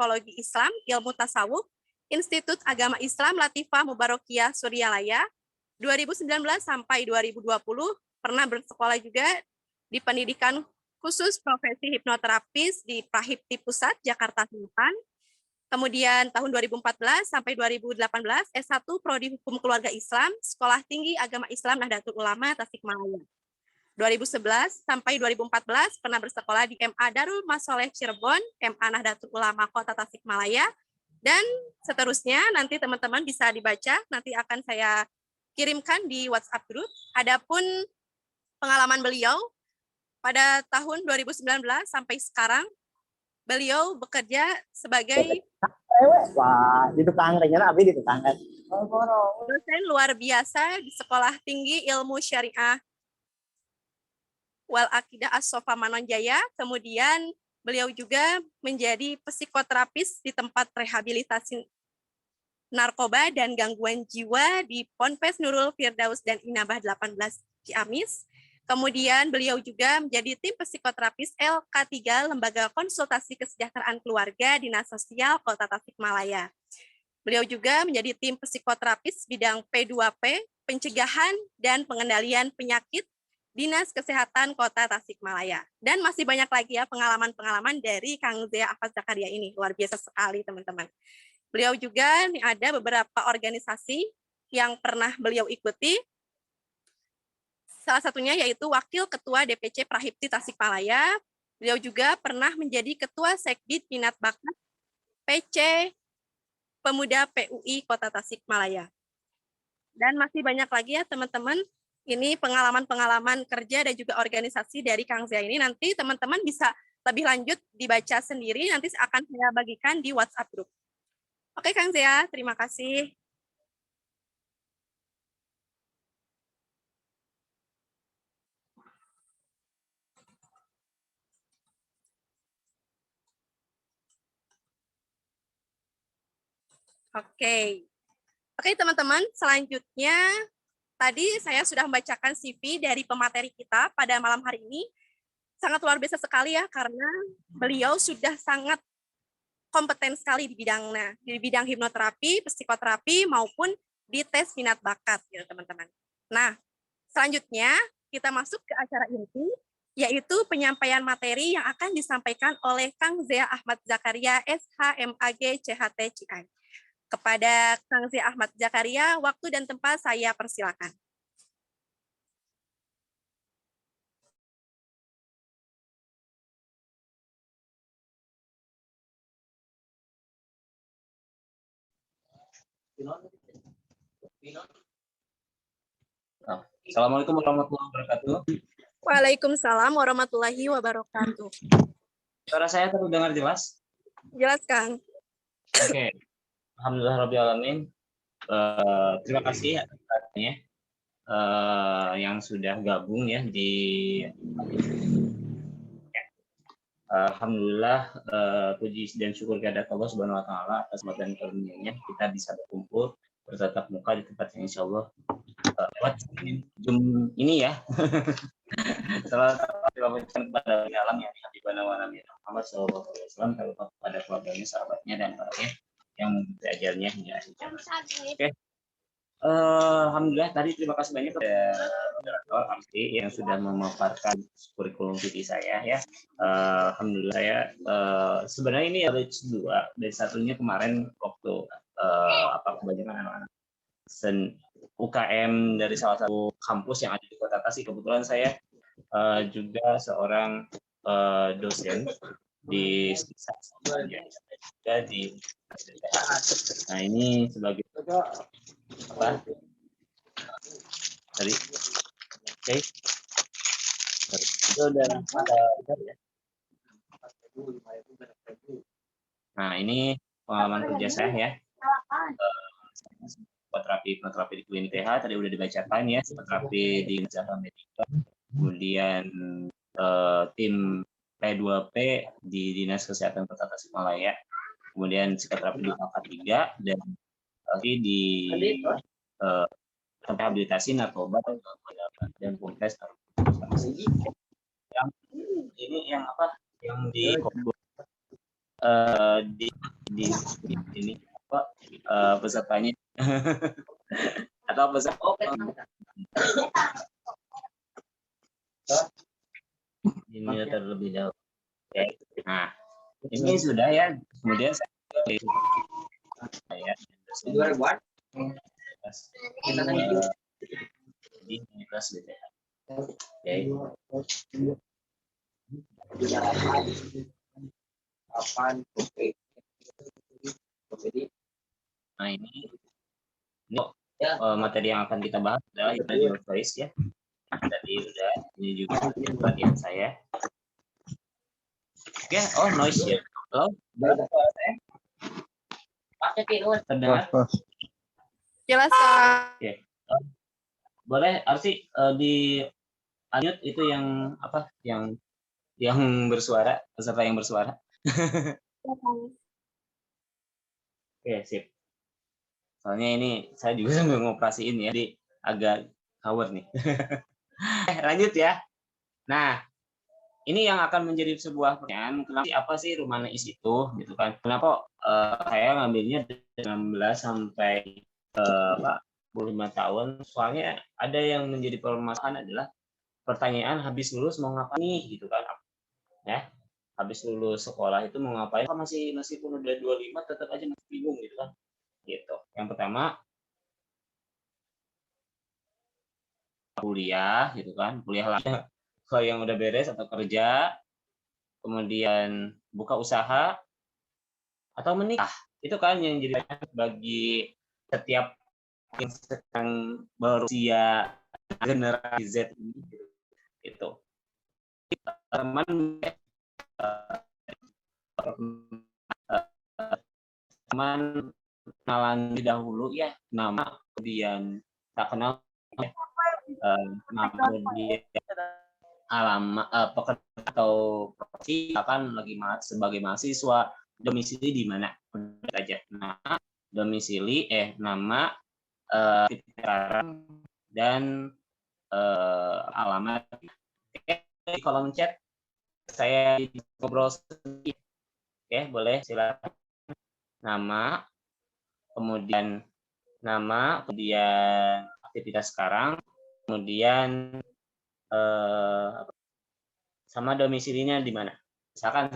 Psikologi Islam, Ilmu Tasawuf, Institut Agama Islam Latifah Mubarakiyah Suryalaya, 2019 sampai 2020, pernah bersekolah juga di pendidikan khusus profesi hipnoterapis di Prahipti Pusat, Jakarta Selatan. Kemudian tahun 2014 sampai 2018, S1 Prodi Hukum Keluarga Islam, Sekolah Tinggi Agama Islam Nahdlatul Ulama Tasikmalaya. 2011 sampai 2014 pernah bersekolah di MA Darul Masoleh Cirebon, MA Nahdlatul Ulama Kota Tasikmalaya, dan seterusnya nanti teman-teman bisa dibaca, nanti akan saya kirimkan di WhatsApp group. Adapun pengalaman beliau pada tahun 2019 sampai sekarang, beliau bekerja sebagai wah, di tukang renyana abi di tukang kan. dosen luar biasa di Sekolah Tinggi Ilmu Syariah Wal Akidah As-Sofa Manonjaya. Kemudian beliau juga menjadi psikoterapis di tempat rehabilitasi narkoba dan gangguan jiwa di Ponpes Nurul Firdaus dan Inabah 18 Ciamis. Kemudian beliau juga menjadi tim psikoterapis LK3 Lembaga Konsultasi Kesejahteraan Keluarga Dinas Sosial Kota Tasikmalaya. Beliau juga menjadi tim psikoterapis bidang P2P, pencegahan dan pengendalian penyakit Dinas Kesehatan Kota Tasikmalaya. Dan masih banyak lagi ya pengalaman-pengalaman dari Kang Zia Ahmad Zakaria ini. Luar biasa sekali teman-teman. Beliau juga ada beberapa organisasi yang pernah beliau ikuti. Salah satunya yaitu Wakil Ketua DPC Prahipti Tasikmalaya. Beliau juga pernah menjadi Ketua Sekbid Minat Bakat PC Pemuda PUI Kota Tasikmalaya. Dan masih banyak lagi ya teman-teman. Ini pengalaman-pengalaman kerja dan juga organisasi dari Kang Zia ini. Nanti teman-teman bisa lebih lanjut dibaca sendiri. Nanti akan saya bagikan di WhatsApp group. Oke Kang Zia, terima kasih. Oke teman-teman, selanjutnya tadi saya sudah membacakan CV dari pemateri kita pada malam hari ini. Sangat luar biasa sekali ya, karena beliau sudah sangat kompeten sekali di bidang hipnoterapi, psikoterapi, maupun di tes minat bakat, ya teman-teman. Nah, selanjutnya kita masuk ke acara inti, yaitu penyampaian materi yang akan disampaikan oleh Kang Zia Ahmad Zakaria, SHMAG CHT CI. Kepada Kang Zia Ahmad Zakaria, waktu dan tempat saya persilakan. Assalamualaikum warahmatullahi wabarakatuh. Waalaikumsalam warahmatullahi wabarakatuh. Suara saya terdengar jelas? Jelas, Kang. Oke. Alhamdulillah Alamin. Terima kasih atasnya yang sudah gabung ya di Alhamdulillah, puji dan syukur kehadirat Allah Subhanahu wa taala atas rahmat dan karunia-Nya kita bisa berkumpul bertatap muka di tempat yang insyaallah lewat Zoom ini ya. Salah satu wajibkan kepada alam yang dihadapkan wa Nabi Muhammad sallallahu alaihi wasallam, kepada keluarganya, sahabatnya dan orangnya yang diajarnya hingga akhir zaman. Oke. Alhamdulillah tadi terima kasih banyak kepada moderator Amsi yang sudah memaparkan kurikulum vitae saya ya. Alhamdulillah ya. Sebenarnya ini ada dua, dari satunya kemarin waktu kebanyakan anak-anak UKM dari salah satu kampus yang ada di Kota Tasik. Kebetulan saya juga seorang dosen di juga di nah ini sebagai apa tadi oke itu udah nah ini pengalaman kerja saya ya psikoterapi di klinik TH tadi udah dibacakan ya, psikoterapi di Jakarta Medica, kemudian tim P2P di Dinas Kesehatan Kota Tasikmalaya, kemudian psikoterapi di LK3 dan di rehabilitasi narkoba dan Ponpes yang ini yang apa yang di di ini apa pesertanya atau peserta ini terlebih dahulu. Oke. Nah, ini sudah ya. Kemudian saya di Universitas BTH. Oke. Nah ini materi yang akan kita bahas adalah radio voice ya. Tadi udah ini juga pelatihan saya. Oke, oh noise ya. Halo, terdengar? Jelas, Kak. Oke. Boleh Arsi di unmute itu yang apa? Yang bersuara, peserta yang bersuara. Oke, sip. Soalnya ini saya juga sambil ngoperasiin ya, jadi agak cover nih. Lanjut ya. Nah, ini yang akan menjadi sebuah pertanyaan, kenapa apa sih Rumanis itu, gitu kan? Kenapa saya ngambilnya 16 sampai 45 tahun? Soalnya ada yang menjadi permasalahan adalah pertanyaan habis lulus mau ngapain nih, gitu kan? Ya, habis lulus sekolah itu mau ngapain? Meskipun udah 25 tetap aja masih bingung, gitu kan? Gitu. Yang pertama kuliah, gitu kan? Kuliah lah. Kalau yang udah beres atau kerja, kemudian buka usaha atau menikah, itu kan yang jadi bagi setiap yang sedang berusia generasi Z ini itu teman teman kenalan dahulu ya nama, kemudian tak kenal nama, kemudian alamat pekerjaan atau profesi, akan lagi sebagai mahasiswa, domisili di mana aja, nama domisili nama sekarang dan alamat. Di kolom chat saya ngobrol sedikit. Oke, boleh silakan. Nama, kemudian aktivitas sekarang, kemudian sama domisilinya di mana. Misalkan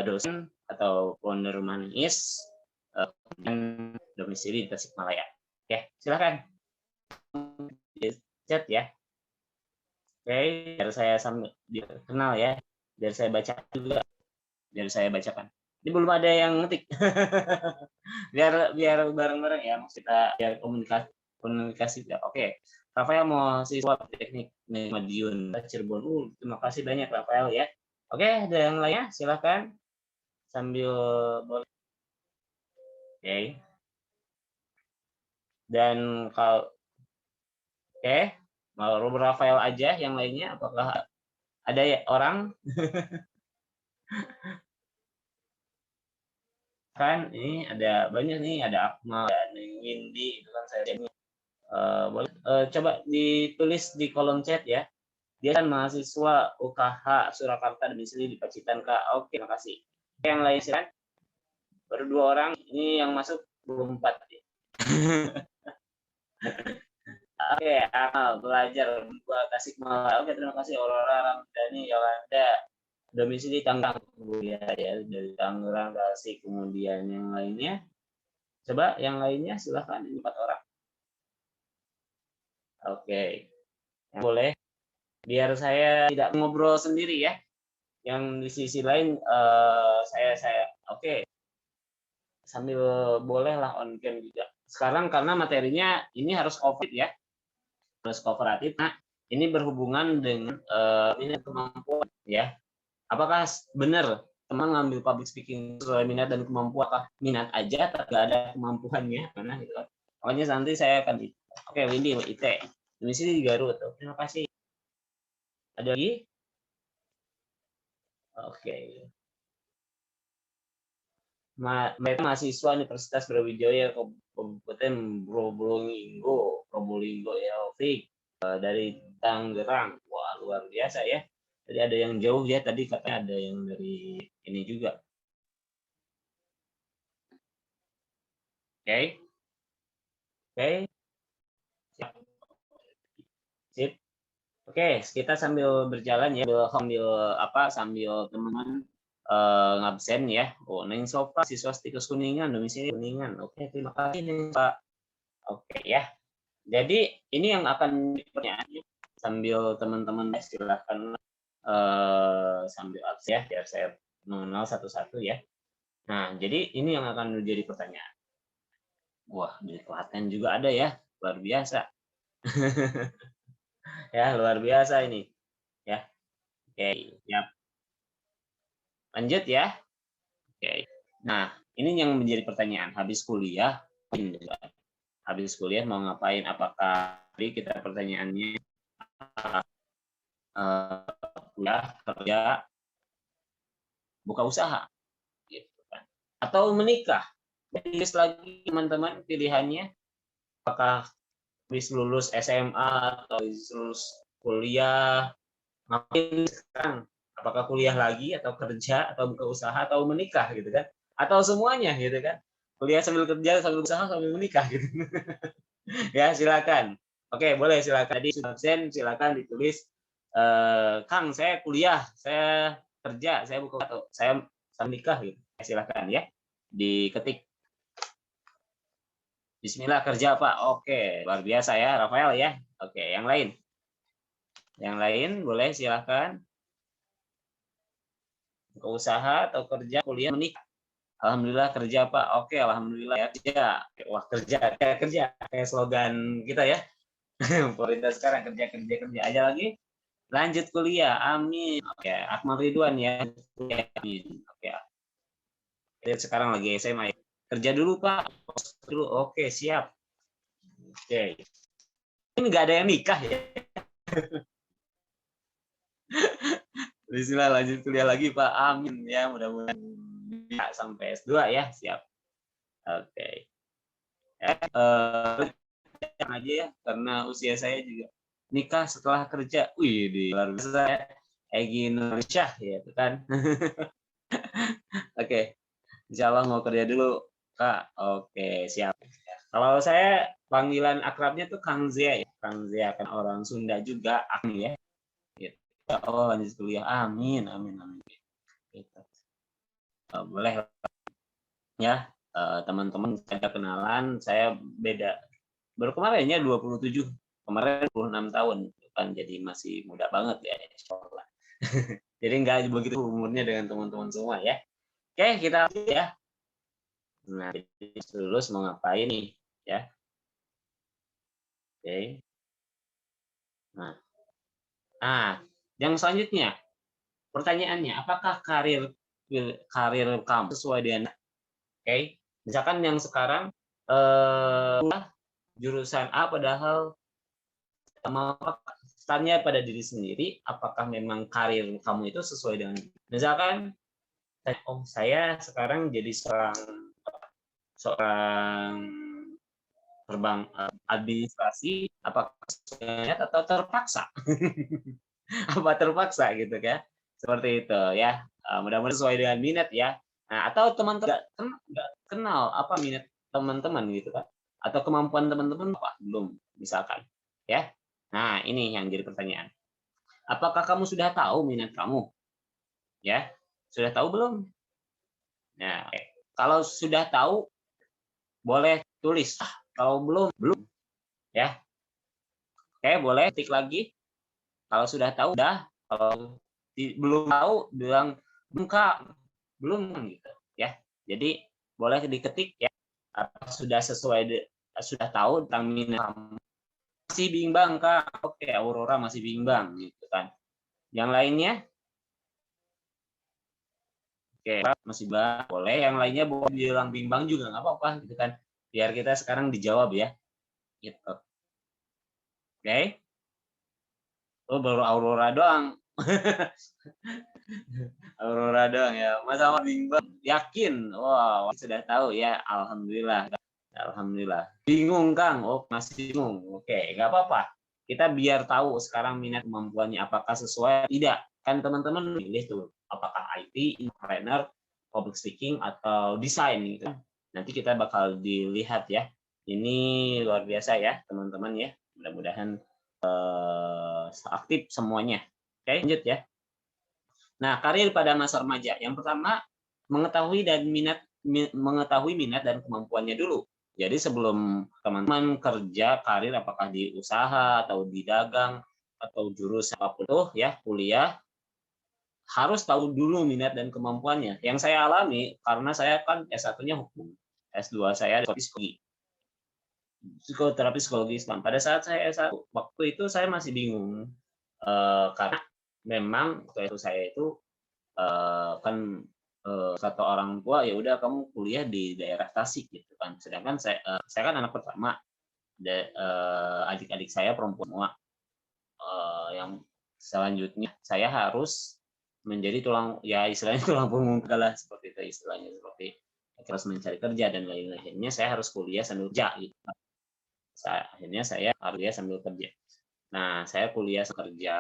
dosen atau founder Rumanis, dan domisili di Tasikmalaya. Oke, silakan di chat ya. Oke, biar saya sambil kenal ya, biar saya baca juga, biar saya bacakan. Ini belum ada yang ngetik. biar bareng-bareng ya, kita biar komunikasi ya. Oke, Rafael mau siswa teknik Madiun Cirebon. Terima kasih banyak Rafael ya. Oke, ada yang lainnya silakan sambil boleh. Oke. Dan kalau mau Rafael aja, yang lainnya apakah ada ya orang? Kan ini ada banyak nih, ada Akmal, ada Windy, itu kan saya ini. Boleh coba ditulis di kolom chat ya. Dia kan mahasiswa UKH Surakarta domisili di Pacitan Kak. Oke, terima kasih. Yang lain silakan. Baru 2 orang, ini yang masuk belum 4. Oke, Akmal belajar buat Tasikmalaya. Oke, terima kasih Aurora, Ramdhani, Yolanda. Domisili Tangerang, kemudian ya dari Tangerang, Tasik, kemudian yang lainnya. Coba yang lainnya silahkan, 4 orang. Oke, boleh. Biar saya tidak ngobrol sendiri ya. Yang di sisi lain saya oke. Sambil bolehlah on cam juga. Sekarang karena materinya ini harus COVID ya, harus kooperatif. Nah, ini berhubungan dengan minat kemampuan ya. Apakah benar teman ngambil public speaking sesuai minat dan kemampuan? Apakah minat aja tapi nggak ada kemampuannya? Mana gitu kan? Pokoknya nanti saya akan oke, Windy IT. Di sini di Garut. Terima kasih. Ada lagi? Oke. Mereka mahasiswa Universitas Brawijaya Kabupaten Probolinggo ya, dari Tangerang. Wah, luar biasa ya. Jadi ada yang jauh ya, tadi katanya ada yang dari ini juga. Oke. Oke. Siap. Sip. Oke, kita sambil berjalan ya, sambil teman-teman ngabsen ya. Oh, Neng Sopa, siswa Stikus Kuningan, domisili Kuningan. Oke, terima kasih Neng Pak. Oke ya. Jadi ini yang akan pertanyaan sambil teman-teman silahkan sambil absen ya, biar saya mengenal satu-satu ya. Nah, jadi ini yang akan menjadi pertanyaan. Wah, di Klaten juga ada ya, luar biasa. Ya, luar biasa ini. Ya, oke, siap. Lanjut ya. Oke. Nah, ini yang menjadi pertanyaan. Habis kuliah mau ngapain? Apakah tadi kita pertanyaannya kuliah, kerja, buka usaha, gitu kan? Atau menikah? Jadi lagi teman-teman pilihannya, apakah habis lulus SMA atau habis lulus kuliah, ngapain sekarang? Apakah kuliah lagi atau kerja atau buka usaha atau menikah gitu kan? Atau semuanya gitu kan? Kuliah sambil kerja, sambil usaha, sambil menikah gitu. Ya, silakan. Oke, boleh silakan. Jadi absen silakan ditulis Kang, saya kuliah, saya kerja, saya buka atau saya menikah gitu. Silakan ya. Diketik. Bismillah kerja, Pak. Oke, luar biasa ya, Rafael ya. Oke, yang lain. Yang lain boleh silakan. Buka usaha atau kerja, kuliah, menikah. Alhamdulillah kerja, Pak. Oke, alhamdulillah ya kerja. Wah, kerja. Kayak slogan kita ya. Pemerintah sekarang kerja aja lagi. Lanjut kuliah, amin. Oke, Akmal Ridwan ya. Amin. Oke. Sekarang lagi SMA ya. Kerja dulu, Pak. Dulu. Oke, siap. Oke. Ini nggak ada yang nikah ya. Bismillah lanjut kuliah lagi, Pak. Amin ya, mudah-mudahan sampai S2 ya, siap. Oke. Aja ya, karena usia saya juga nikah setelah kerja. Wih, di luar biasa ya. Egy Nursyah ya, itu kan. Oke. Insya Allah mau kerja dulu, Kak. Oke, siap. Kalau saya panggilan akrabnya tuh Kang Zia ya. Kang Zia kan orang Sunda juga, Akmi ya. Gitu. Ya Allah lanjut kuliah. Amin. Gitu. Boleh ya, teman-teman saya kenalan, saya beda. Baru kemarin ya 27, kemarin 26 tahun. Kan jadi masih muda banget ya, insya Allah. Jadi nggak begitu umurnya dengan teman-teman semua ya. Oke, kita ya. Nah, lulus mau ngapain nih ya? Oke. Nah, yang selanjutnya pertanyaannya, apakah karir kamu sesuai dengan misalkan yang sekarang jurusan A padahal mau tanya pada diri sendiri, apakah memang karir kamu itu sesuai dengan misalkan saya sekarang jadi seorang terbang administrasi, apakah atau terpaksa apa terpaksa gitu kan, seperti itu ya. Mudah-mudahan sesuai dengan minat ya. Nah, atau teman-teman nggak kenal apa minat teman-teman gitu kan, atau kemampuan teman-teman apa belum misalkan ya. Nah, ini yang jadi pertanyaan, apakah kamu sudah tahu minat kamu ya, sudah tahu belum? Nah, kalau sudah tahu boleh tulis, kalau belum ya. Oke, boleh tik lagi. Kalau sudah tahu udah, kalau belum tahu bilang belum Kak, belum gitu ya. Jadi boleh diketik ya. Sudah sudah tahu tentang minat kamu. Masih bimbang Kak. Oke, Aurora masih bimbang gitu kan. Yang lainnya? Oke, masih bimbang. Boleh yang lainnya boleh bilang bimbang juga nggak apa-apa gitu kan. Biar kita sekarang dijawab ya. Gitu. Oke. Oh, baru Aurora doang. Aurora doang ya. Masa bimbang? Yakin? Wow, sudah tahu ya. Alhamdulillah. Alhamdulillah. Bingung Kang? Oh, masih bingung. Oke, nggak apa-apa. Kita biar tahu sekarang minat kemampuannya apakah sesuai tidak. Kan teman-teman pilih tuh apakah IT, trainer, public speaking atau desain gitu. Nanti kita bakal dilihat ya. Ini luar biasa ya teman-teman ya. Mudah-mudahan aktif semuanya. Oke, lanjut ya. Nah, karir pada masa remaja. Yang pertama, mengetahui minat dan kemampuannya dulu. Jadi sebelum teman-teman kerja karir apakah di usaha atau di dagang atau jurusan apapun itu ya, kuliah, harus tahu dulu minat dan kemampuannya. Yang saya alami karena saya kan S1-nya hukum, S2 saya psikologi. Psikoterapi psikologi Islam. Pada saat saya S1, waktu itu saya masih bingung karena memang waktu itu saya itu kan kata orang tua ya udah kamu kuliah di daerah Tasik gitu kan. Sedangkan saya kan anak pertama, adik-adik saya perempuan semua. Yang selanjutnya saya harus menjadi tulang ya istilahnya tulang punggung lah seperti itu istilahnya, seperti harus mencari kerja dan lain-lainnya. Saya harus kuliah sambil kerja gitu. Akhirnya saya harus kuliah sambil kerja. Nah, saya kuliah sambil kerja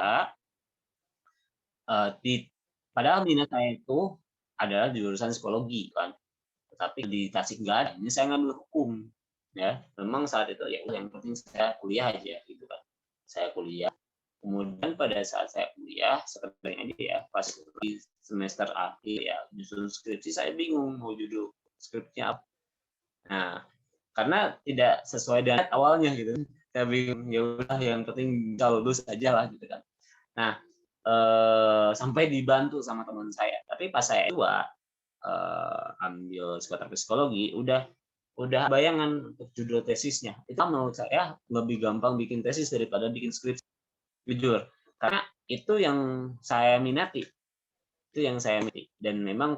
padahal minat saya itu adalah di jurusan psikologi kan, tetapi di Tasik nggak ada. Ini saya ngambil hukum ya. Memang saat itu ya yang penting saya kuliah aja gitu kan. Saya kuliah. Kemudian pada saat saya kuliah sebenarnya ya pas di semester akhir ya justru skripsi saya bingung mau judul skripsinya apa. Nah, karena tidak sesuai dengan awalnya gitu. Saya bingung, ya udah yang penting bisa lulus aja lah gitu kan. Nah, sampai dibantu sama teman saya. Tapi pas saya ambil psikologi, udah bayangan untuk judul tesisnya. Itu menurut saya lebih gampang bikin tesis daripada bikin skripsi. Jujur. Karena itu yang saya minati. Dan memang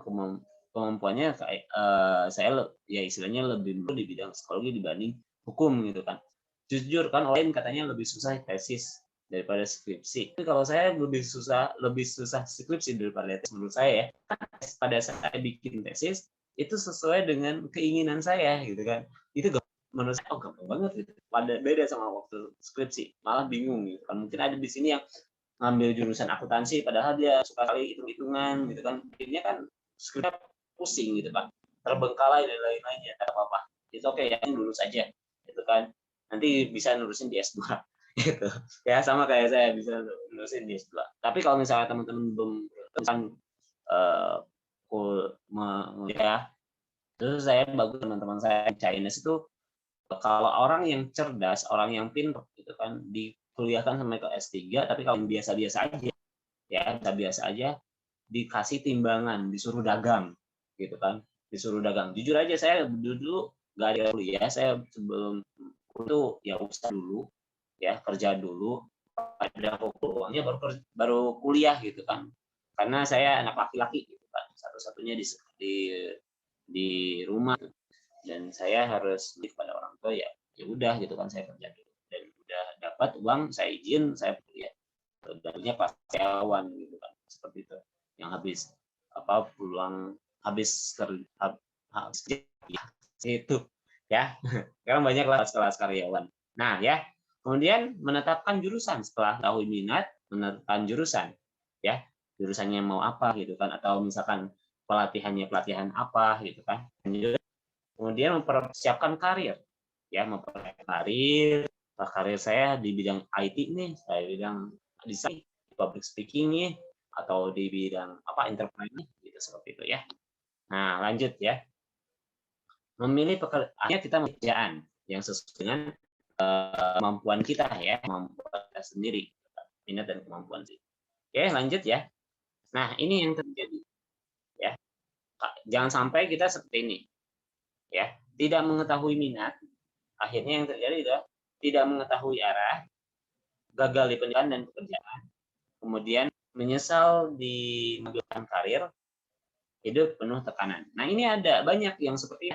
kemampuannya kayak saya ya istilahnya lebih di bidang psikologi dibanding hukum gitu kan. Jujur kan lain katanya lebih susah tesis daripada skripsi. Tapi kalau saya lebih susah skripsi daripada tesis menurut saya ya. Pada saat saya bikin tesis itu sesuai dengan keinginan saya gitu kan. Itu menurut saya gampang banget gitu. Beda sama waktu skripsi, malah bingung gitu kan. Mungkin ada di sini yang ngambil jurusan akuntansi padahal dia suka kali hitung-hitungan gitu kan. Akhirnya kan skripnya pusing gitu kan. Terbengkalai dan lain-lainnya, tidak apa-apa. Itu oke ya, lulus aja gitu kan. Nanti bisa nurusin di S2 gitu. Ya sama kayak saya bisa nurusin di S2. Tapi kalau misalnya teman-teman belum ya, terus saya bagus teman-teman saya Chinese itu kalau orang yang cerdas, orang yang pintar gitu kan dikuliahkan sampai ke S3, tapi kalau yang biasa-biasa aja ya, biasa aja dikasih timbangan, disuruh dagang gitu kan. Disuruh dagang. Jujur aja saya dulu nggak ada kuliah, saya sebelum itu ya usaha dulu ya, kerja dulu, ada uangnya baru kuliah gitu kan. Karena saya anak laki-laki gitu kan, satu-satunya di rumah dan saya harus beli kepada orang tua ya udah gitu kan, saya kerja dulu dan udah dapat uang saya izin saya kuliah. Sebenarnya pas karyawan gitu kan, seperti itu yang habis peluang habis kerja ya, itu ya. Sekarang banyak lah kelas karyawan. Nah ya, kemudian menetapkan jurusan setelah tahu minat, menetapkan jurusan ya, jurusannya mau apa gitu kan, atau misalkan pelatihan apa gitu kan. Kemudian mempersiapkan karir ya, karir saya di bidang IT nih, saya bidang desain, public speaking nih, atau di bidang entrepreneur gitu, seperti itu ya. Nah lanjut ya, memilih pekerjaan, kita pekerjaan yang sesuai dengan kemampuan kita ya, kemampuan kita sendiri, minat dan kemampuan sih. Oke lanjut ya. Nah ini yang terjadi ya, jangan sampai kita seperti ini ya, tidak mengetahui minat, akhirnya yang terjadi adalah tidak mengetahui arah, gagal di pendidikan dan pekerjaan, kemudian menyesal di mengambil karir, hidup penuh tekanan. Nah ini ada banyak yang seperti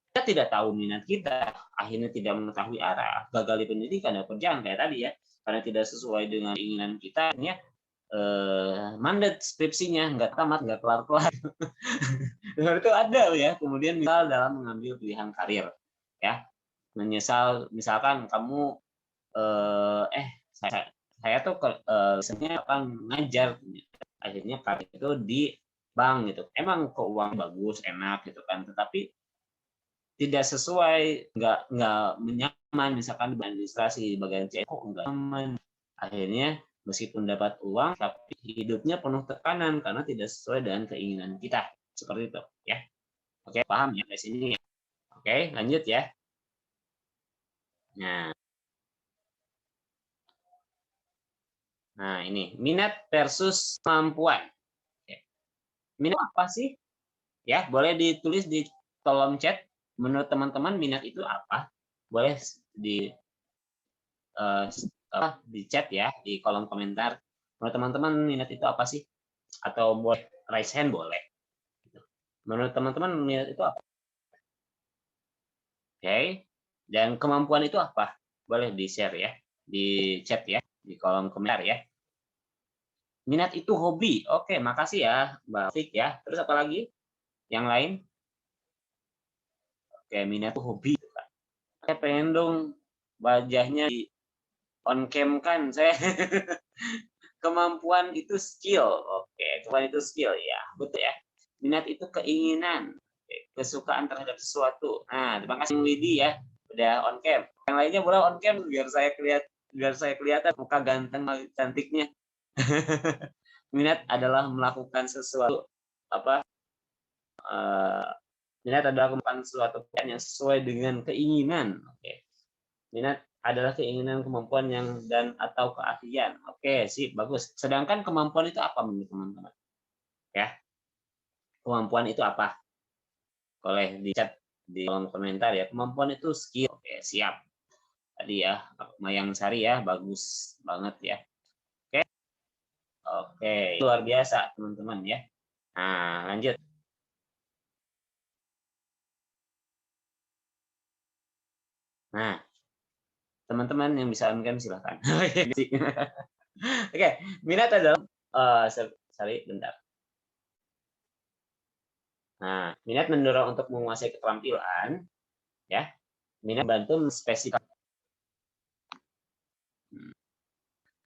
kita tidak tahu minat kita, akhirnya tidak mengetahui arah, gagal di pendidikan dan pekerjaan kayak tadi ya, karena tidak sesuai dengan keinginan kita, akhirnya mandat skripsinya nggak tamat, nggak kelar-kelar. Itu ada ya. Kemudian misal dalam mengambil pilihan karir ya, menyesal misalkan kamu saya tuh biasanya akan ngajar, akhirnya karir itu di bank gitu, emang keuangan bagus enak gitu kan, tetapi tidak sesuai, nggak nyaman, misalkan di administrasi, di bagian CS kok nggak nyaman. Akhirnya meskipun dapat uang, tapi hidupnya penuh tekanan karena tidak sesuai dengan keinginan kita. Seperti itu, ya. Oke, paham ya dari sini? Oke, lanjut ya. Nah, ini minat versus kemampuan. Minat apa sih? Ya, boleh ditulis di kolom chat. Menurut teman-teman minat itu apa? Boleh di chat ya, di kolom komentar. Menurut teman-teman minat itu apa sih? Atau boleh raise hand boleh. Menurut teman-teman minat itu apa? Oke. Dan kemampuan itu apa? Boleh di-share ya, di chat ya, di kolom komentar ya. Minat itu hobi. Oke, makasih ya, Mbak Fik ya. Terus apa lagi? Yang lain? Oke, minat itu hobi. Saya pengen dong wajahnya di on cam kan saya. Kemampuan itu skill. Oke, kemampuan itu skill ya. Betul ya. Minat itu keinginan. Oke, kesukaan terhadap sesuatu. Nah, terima kasih Widi ya. Udah on cam. Yang lainnya boleh on cam biar saya kelihatan muka ganteng cantiknya. Minat adalah melakukan sesuatu apa minat adalah melakukan sesuatu yang sesuai dengan keinginan. Oke. Minat adalah keinginan, kemampuan yang dan atau keahlian. Oke, sip, bagus. Sedangkan kemampuan itu apa menurut teman-teman? Ya. Kemampuan itu apa? Boleh di chat di kolom komentar ya. Kemampuan itu skill. Oke, siap. Tadi ya, Mayang Sari ya, bagus banget ya. Oke. Oke, luar biasa teman-teman ya. Nah, lanjut. Nah, teman-teman yang bisa on cam silahkan. Oke, minat adalah sorry, bentar. Nah, minat mendorong untuk menguasai keterampilan, ya. Minat membantu menspesifikasikan,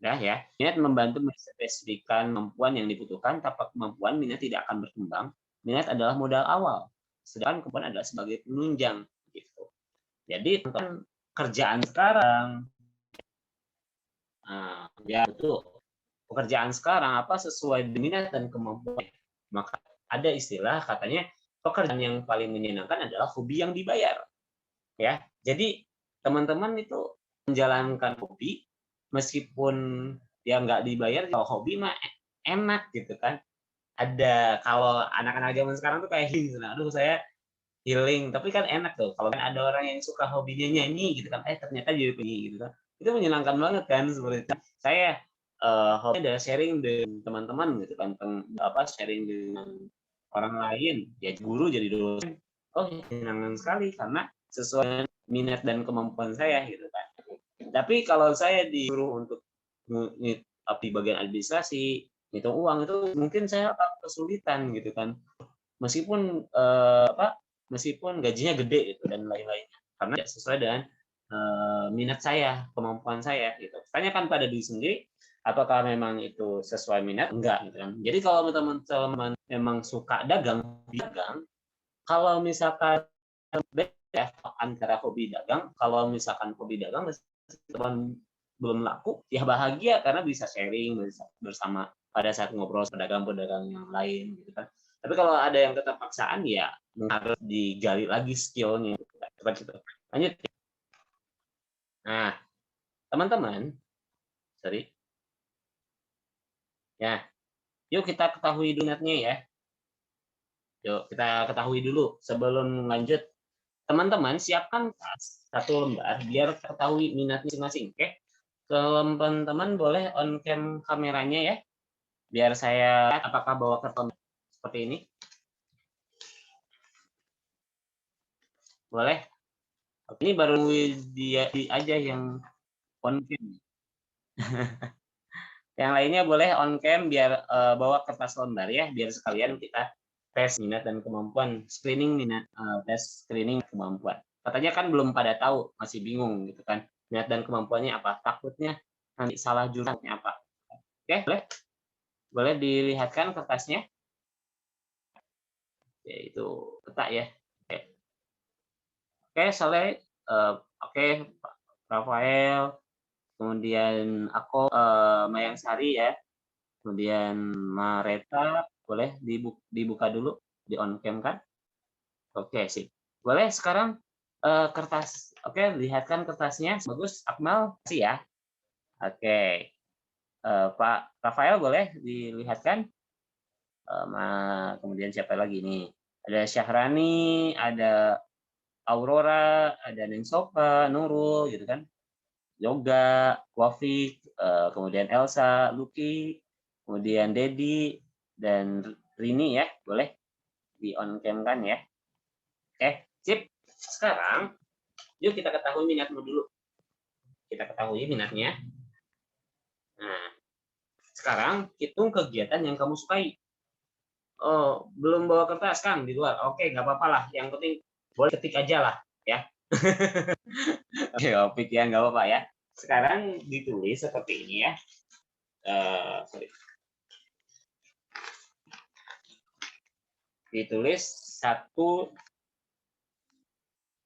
ya. Minat membantu menspesifikkan kemampuan yang dibutuhkan. Tanpa kemampuan, minat tidak akan berkembang. Minat adalah modal awal, sedangkan kemampuan adalah sebagai penunjang. Gitu. Jadi, kerjaan sekarang, ya betul. Pekerjaan sekarang apa sesuai minat dan kemampuan. Maka ada istilah katanya pekerjaan yang paling menyenangkan adalah hobi yang dibayar. Ya, jadi teman-teman itu menjalankan hobi meskipun dia nggak dibayar, kalau hobi mah enak gitu kan. Ada kalau anak-anak zaman sekarang tuh kayak healing, aduh saya healing, tapi kan enak tuh kalau ada orang yang suka hobinya nyanyi gitu kan, ternyata jadi penyanyi gitu kan, itu menyenangkan banget kan. Seperti itu saya hobi adalah sharing dengan teman-teman gitu kan, sharing dengan orang lain, ya guru jadi dosen, oh menyenangkan sekali karena sesuai minat dan kemampuan saya gitu kan. Tapi kalau saya disuruh untuk di bagian administrasi, ngitung uang, itu mungkin saya akan kesulitan gitu kan. Meskipun meskipun gajinya gede gitu dan lain-lainnya, karena tidak sesuai dengan minat saya, kemampuan saya gitu. Tanyakan pada diri sendiri, apakah memang itu sesuai minat? Enggak gitu kan. Jadi kalau teman-teman memang suka dagang, kalau misalkan ya antara hobi dagang, kalau misalkan hobi dagang teman belum laku, ya bahagia karena bisa sharing bersama pada saat ngobrol pedagang-pedagang yang lain gitu kan. Tapi kalau ada yang tetap paksaan, ya harus digali lagi skillnya. Seperti itu. Lanjut. Nah, teman-teman, sorry. Ya, yuk kita ketahui minatnya ya. Yuk kita ketahui dulu sebelum lanjut. Teman-teman siapkan satu lembar biar ketahui minatnya masing-masing. Oke. Teman-teman boleh on cam kameranya ya. Biar saya lihat apakah bawa kertas seperti ini. Boleh? Ini baru dia aja yang on cam. Yang lainnya boleh on cam biar bawa kertas lembar ya, biar sekalian kita tes minat dan kemampuan, screening minat, tes screening kemampuan. Katanya kan belum pada tahu, masih bingung gitu kan, minat dan kemampuannya apa, takutnya nanti salah jurusannya apa. Oke, boleh dilihatkan kertasnya, yaitu peta ya. Oke. Oke, Saleh, oke, Pak Rafael, kemudian aku, Mayang Sari ya, kemudian Mareta, boleh dibuka dulu, di on cam kan? Oke, sip. Boleh sekarang kertas, oke, lihatkan kertasnya, bagus, Akmal, kasih ya. Oke, Pak Rafael boleh dilihatkan. Kemudian siapa lagi nih? Ada Syahrani, ada Aurora, ada Neng Sofa, Nurul, gitu kan? Yoga, Wafik, kemudian Elsa, Lucky, kemudian Dedi, dan Rini ya, boleh di on cam kan ya. Oke, sip. Sekarang, yuk kita ketahui minatmu dulu. Kita ketahui minatnya. Nah, sekarang hitung kegiatan yang kamu sukai. Oh, belum bawa kertas kan di luar? Oke, nggak apa-apa lah. Yang penting boleh ketik aja lah, ya. Oke, Wafik ya, nggak apa-apa ya. Sekarang ditulis seperti ini ya. Sorry. Ditulis satu.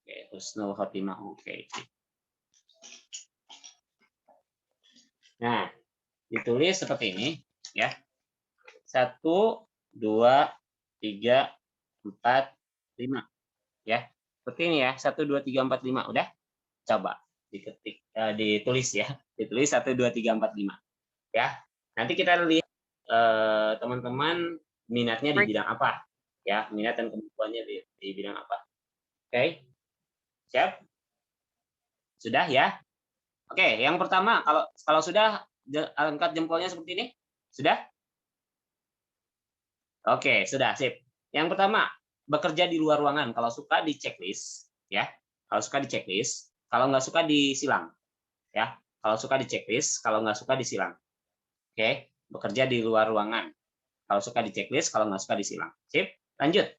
Oke, Husnul Khotimah. Oke. Nah, ditulis seperti ini ya. 1, 2, 3, 4, 5 ya. Seperti ini ya. 1, 2, 3, 4, 5. Udah? Coba diketik, ditulis ya. Ditulis 1, 2, 3, 4, 5 ya. Nanti kita lihat teman-teman minatnya di bidang apa ya. Minat dan kemampuannya di bidang apa. Oke. Siap? Sudah ya? Oke, yang pertama kalau sudah angkat jempolnya seperti ini. Sudah? Oke, sudah, sip. Yang pertama, bekerja di luar ruangan. Kalau suka di checklist, ya. Kalau suka di checklist, kalau nggak suka disilang, ya. Kalau suka di checklist, kalau nggak suka disilang. Oke, bekerja di luar ruangan. Kalau suka di checklist, kalau nggak suka disilang. Sip, lanjut.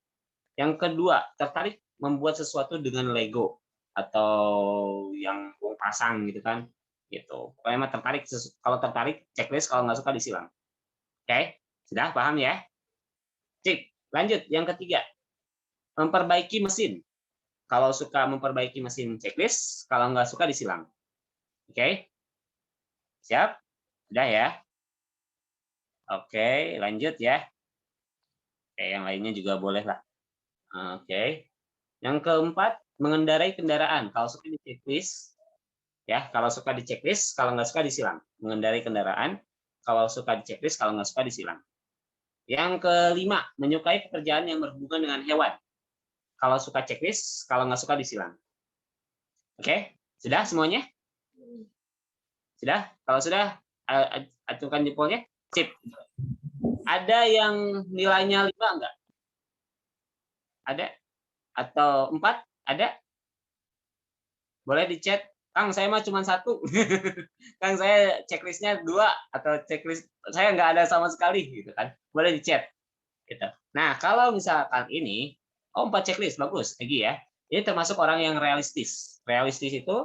Yang kedua, tertarik membuat sesuatu dengan Lego atau yang pasang gitu kan, gitu. Pokoknya tertarik, kalau tertarik checklist, kalau nggak suka disilang. Oke, sudah paham ya? Sip, lanjut. Yang ketiga, memperbaiki mesin. Kalau suka memperbaiki mesin checklist, kalau nggak suka disilang. Oke, siap? Sudah ya? Oke, lanjut ya. Oke, yang lainnya juga boleh lah. Oke. Yang keempat, mengendarai kendaraan. Kalau suka di checklist, ya. Kalau suka di checklist, kalau nggak suka disilang. Mengendarai kendaraan. Kalau suka di checklist, kalau nggak suka disilang. Yang kelima, menyukai pekerjaan yang berhubungan dengan hewan. Kalau suka checklist, kalau nggak suka disilang. Oke, sudah semuanya? Sudah? Kalau sudah, acungkan jempolnya. Sip. Ada yang nilainya 5 enggak? Ada? Atau 4? Ada? Boleh di chat. Kang, saya mah cuma 1. Kang, saya checklistnya 2 atau checklist saya nggak ada sama sekali gitu kan. Boleh di chat. Gitu. Nah, kalau misalkan ini, 4 checklist, bagus, Egi ya. Ini termasuk orang yang realistis. Realistis itu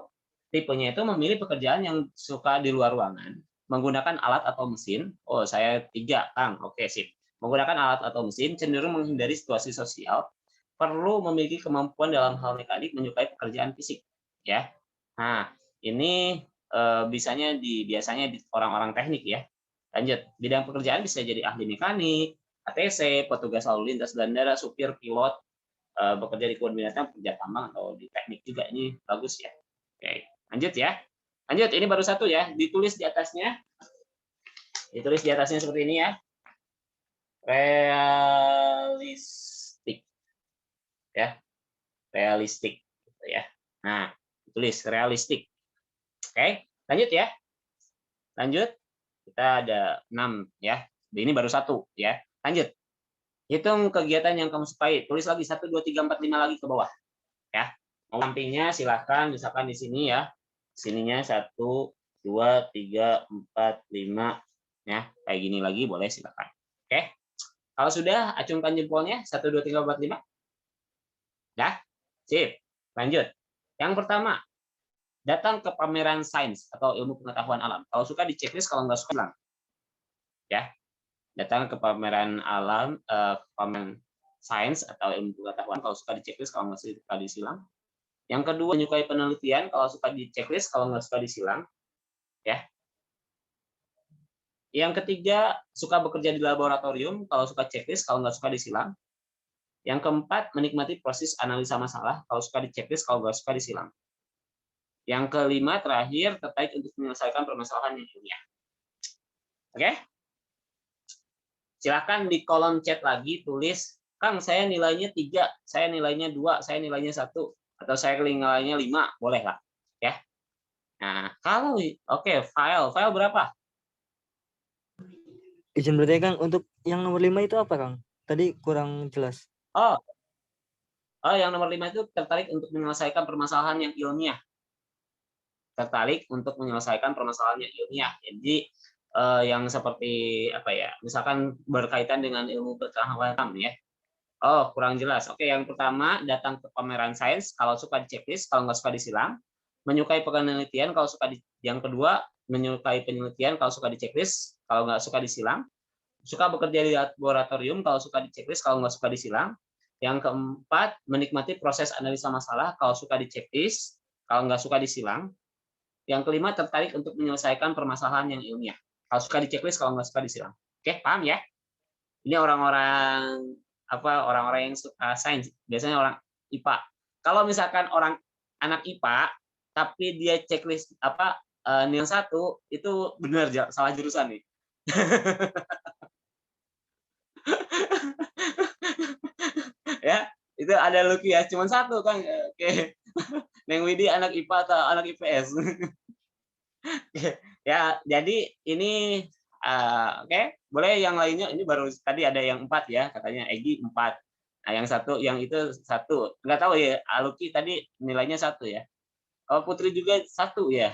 tipenya itu memilih pekerjaan yang suka di luar ruangan, menggunakan alat atau mesin. Oh, saya 3, Kang. Oke, sip. Menggunakan alat atau mesin, cenderung menghindari situasi sosial, perlu memiliki kemampuan dalam hal mekanik, menyukai pekerjaan fisik. Ya. Nah, ini biasanya di orang-orang teknik ya. Lanjut, bidang pekerjaan bisa jadi ahli mekanik, ATC, petugas lalu lintas bandara, supir, pilot, bekerja di kebun binatang, pekerja tambang atau di teknik juga, ini bagus ya. Oke, lanjut ya. Lanjut, ini baru 1 ya. Ditulis di atasnya. Ditulis di atasnya seperti ini ya. Realistik. Ya. Realistik gitu ya. Nah, tulis realistik. Oke, lanjut ya. Lanjut. Kita ada 6 ya. Ini baru 1 ya. Lanjut. Hitung kegiatan yang kamu sukai. Tulis lagi 1, 2, 3, 4, 5 lagi ke bawah. Ya. Mau sampingnya silahkan, misalkan di sini ya. Sininya 1, 2, 3, 4, 5. Ya, kayak gini lagi boleh silakan. Oke. Kalau sudah, acungkan jempolnya. 1, 2, 3, 4, 5. Dah? Sip. Lanjut. Yang pertama, datang ke pameran sains atau ilmu pengetahuan alam. Kalau suka di checklist, kalau nggak suka hilang. Ya. Datang ke pameran alam, pameran sains atau ilmu pengetahuan. Kalau suka di checklist, kalau nggak suka disilang. Yang kedua, menyukai penelitian, kalau suka di checklist, kalau nggak suka disilang. Ya. Yang ketiga, suka bekerja di laboratorium, kalau suka checklist, kalau nggak suka disilang. Yang keempat, menikmati proses analisa masalah, kalau suka di checklist, kalau nggak suka disilang. Yang kelima, terakhir, tertarik untuk menyelesaikan permasalahan yang ilmiah. Oke? Silakan di kolom chat lagi tulis, Kang, saya nilainya 3, saya nilainya 2, saya nilainya 1, atau saya nilainya 5, boleh lah. Ya. Nah, kalau oke, file berapa? Izin bertanya Kang, untuk yang nomor 5 itu apa Kang? Tadi kurang jelas. Oh, yang nomor 5 itu tertarik untuk menyelesaikan permasalahan yang ilmiah. Tertarik untuk menyelesaikan permasalahan yang ilmiah. Jadi yang seperti apa ya? Misalkan berkaitan dengan ilmu pengetahuan ya. Oh, kurang jelas. Oke, yang pertama datang ke pameran sains kalau suka di checklist, kalau nggak suka disilang. Menyukai penelitian kalau suka di, yang kedua menyukai penelitian kalau suka di checklist, kalau nggak suka disilang. Suka bekerja di laboratorium kalau suka di checklist, kalau nggak suka disilang. Yang keempat, menikmati proses analisa masalah kalau suka di checklist, kalau nggak suka disilang. Yang kelima, tertarik untuk menyelesaikan permasalahan yang ilmiah. Kalau suka di checklist, kalau nggak suka disilang. Oke, paham ya? Ini orang-orang yang suka sains, biasanya orang IPA. Kalau misalkan anak IPA, tapi dia checklist nilai 1, itu benar salah jurusan nih. Ya, itu ada Lucky ya, cuma 1 Kang. Oke. Neng Widi anak IPA atau anak IPS? Ya, jadi ini oke, boleh yang lainnya. Ini baru tadi ada yang 4 ya, katanya Egi 4. Nah, yang itu 1. Nggak tahu ya, Lucky tadi nilainya 1 ya. Oh, Putri juga 1 ya.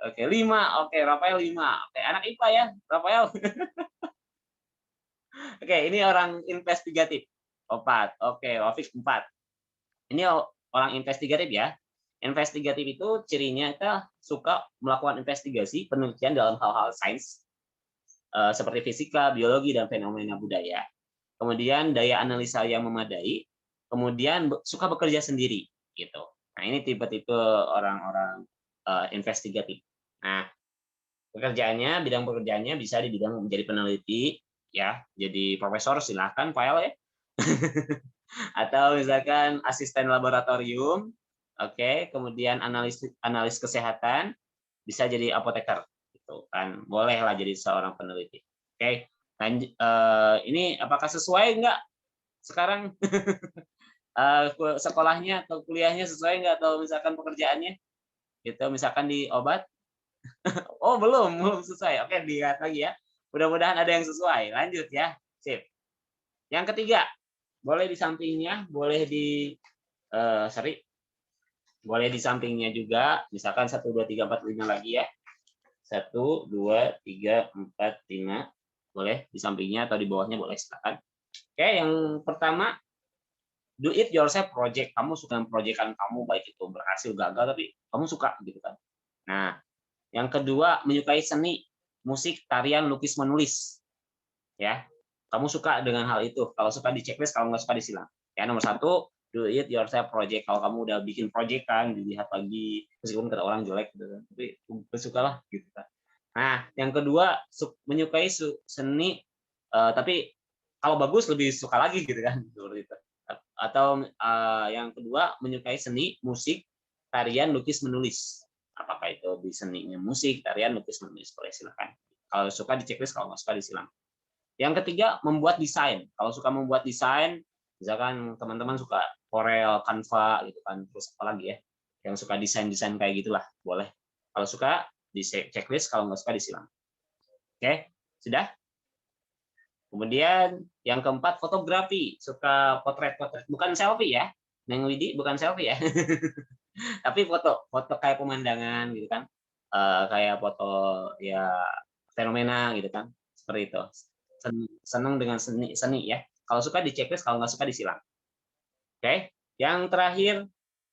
Oke, 5. Oke, Rafael 5. Oke, anak IPA ya, Rafael. Oke, ini orang investigatif. 4. Oke, Rafiq 4. Ini orang investigatif ya. Investigatif itu cirinya kita suka melakukan investigasi, penelitian dalam hal-hal sains, seperti fisika, biologi, dan fenomena budaya. Kemudian daya analisa yang memadai, kemudian suka bekerja sendiri, gitu. Nah, ini tipe-tipe orang-orang investigatif. Nah, bidang pekerjaannya bisa di bidang menjadi peneliti, ya, jadi profesor silahkan file ya. Atau misalkan asisten laboratorium, oke, kemudian analis kesehatan, bisa jadi apoteker, gitu kan, bolehlah jadi seorang peneliti. Oke, ini apakah sesuai nggak sekarang? Sekolahnya atau kuliahnya sesuai nggak, atau misalkan pekerjaannya, gitu, misalkan di obat. Oh, belum selesai. Oke, dilihat lagi ya. Mudah-mudahan ada yang sesuai. Lanjut ya. Sip. Yang ketiga, boleh di sampingnya, boleh di boleh di sampingnya juga. Misalkan 1, 2, 3, 4, 5 lagi ya. 1, 2, 3, 4, 5. Boleh di sampingnya atau di bawahnya, boleh silakan. Oke, yang pertama, do it yourself project. Kamu suka proyekan kamu, baik itu berhasil gagal, tapi kamu suka gitu kan. Nah, yang kedua, menyukai seni, musik, tarian, lukis, menulis. Ya, kamu suka dengan hal itu. Kalau suka di checklist, kalau nggak suka disilang. Ya, nomor 1, do it yourself project. Kalau kamu udah bikin project kan, dilihat lagi, meskipun kata orang jelek gitu kan, tapi sukalah gitu kan. Nah, yang kedua, menyukai seni, tapi kalau bagus lebih suka lagi gitu kan, seperti itu. Atau yang kedua, menyukai seni, musik, tarian, lukis, menulis. Apakah itu di seninya musik, tarian, lukis, menulis, boleh silakan. Kalau suka di checklist, kalau nggak suka disilang. Yang ketiga, membuat desain. Kalau suka membuat desain, misalkan teman-teman suka Corel, Canva gitu kan, terus apa lagi ya, yang suka desain-desain kayak gitulah, boleh. Kalau suka di checklist, kalau nggak suka disilang. Oke, sudah? Kemudian yang keempat, fotografi. Suka potret-potret, bukan selfie ya. Neng Widi bukan selfie ya. Tapi foto kayak pemandangan gitu kan. Kayak foto ya fenomena gitu kan. Seperti itu. Senang dengan seni ya. Kalau suka di checklist, kalau nggak suka disilang. Oke. Yang terakhir,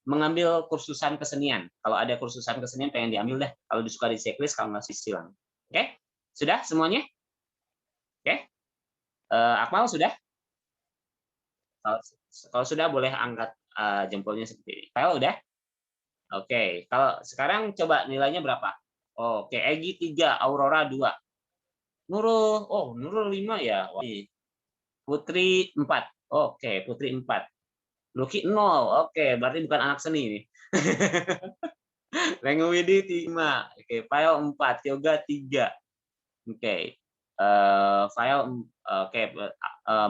mengambil kursusan kesenian. Kalau ada kursusan kesenian pengen diambil deh. Kalau disuka di checklist, kalau nggak disilang. Oke. Sudah semuanya? Oke. Akmal sudah? Kalau sudah boleh angkat jempolnya seperti ini. File udah? Oke, kalau sekarang coba nilainya berapa? Oke, Egi 3, Aurora 2. Nurul 5 ya. Putri 4. Oke, Putri 4. Lucky 0. Oke, berarti bukan anak seni nih. Lengwidi 5. Oke, File 4, Yoga 3. Oke. File oke,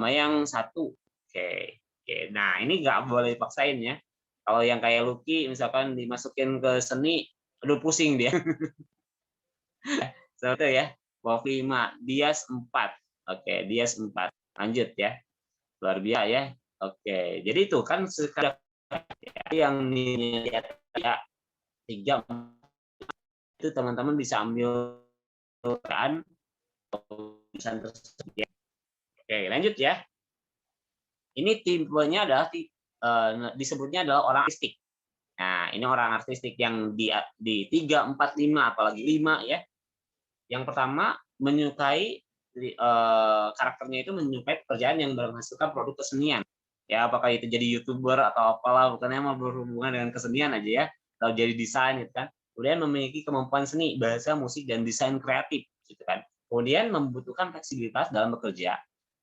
Mayang 1. Oke. Oke. Nah, ini nggak boleh dipaksain ya. Kalau yang kayak Lucky misalkan dimasukin ke seni, aduh pusing dia. Satu ya. Wolf 5, Dias 4. Oke, Dias 4. Lanjut ya. Luar biasa ya. Oke, jadi itu kan sekarang yang dilihat ya 3 itu teman-teman bisa ambil kan tulisan tersebut ya. Oke, lanjut ya. Ini tipenya adalah disebutnya adalah orang artistik. Nah, ini orang artistik yang di 3, 4, 5 apalagi 5 ya. Yang pertama menyukai karakternya itu menyukai pekerjaan yang menghasilkan produk kesenian. Ya, apakah itu jadi YouTuber atau apalah, bukannya mau berhubungan dengan kesenian aja ya, atau jadi desain gitu kan. Kemudian memiliki kemampuan seni, bahasa, musik dan desain kreatif gitu kan. Kemudian membutuhkan fleksibilitas dalam bekerja.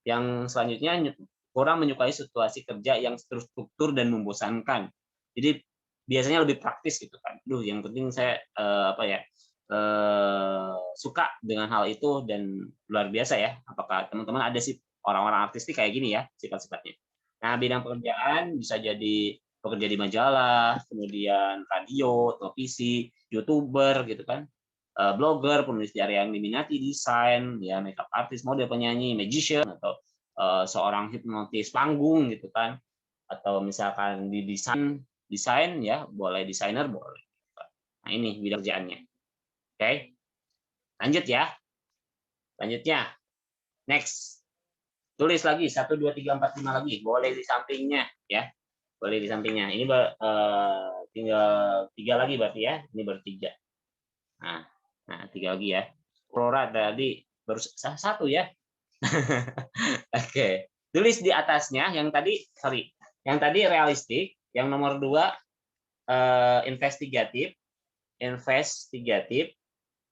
Yang selanjutnya kurang menyukai situasi kerja yang terstruktur dan membosankan. Jadi biasanya lebih praktis gitu kan. Yang penting saya suka dengan hal itu dan luar biasa ya. Apakah teman-teman ada sih orang-orang artistik kayak gini ya sifat-sifatnya. Nah, bidang pekerjaan bisa jadi pekerja di majalah, kemudian radio, televisi, YouTuber gitu kan, blogger, penulis diary yang diminati, desain, ya makeup artist, model, penyanyi, magician atau seorang hipnotis panggung gitu kan, atau misalkan di desain ya boleh desainer boleh. Nah, ini bidang kerjaannya. Oke, lanjut ya. Lanjutnya, next. Tulis lagi 1, 2, 3, 4, 5 lagi. Boleh di sampingnya ya. Boleh di sampingnya. Ini tinggal 3 lagi berarti ya. Ini baru 3. Nah, 3 lagi ya. Aurora tadi baru 1 ya. Oke. Tulis di atasnya yang tadi realistik, yang nomor 2 investigatif,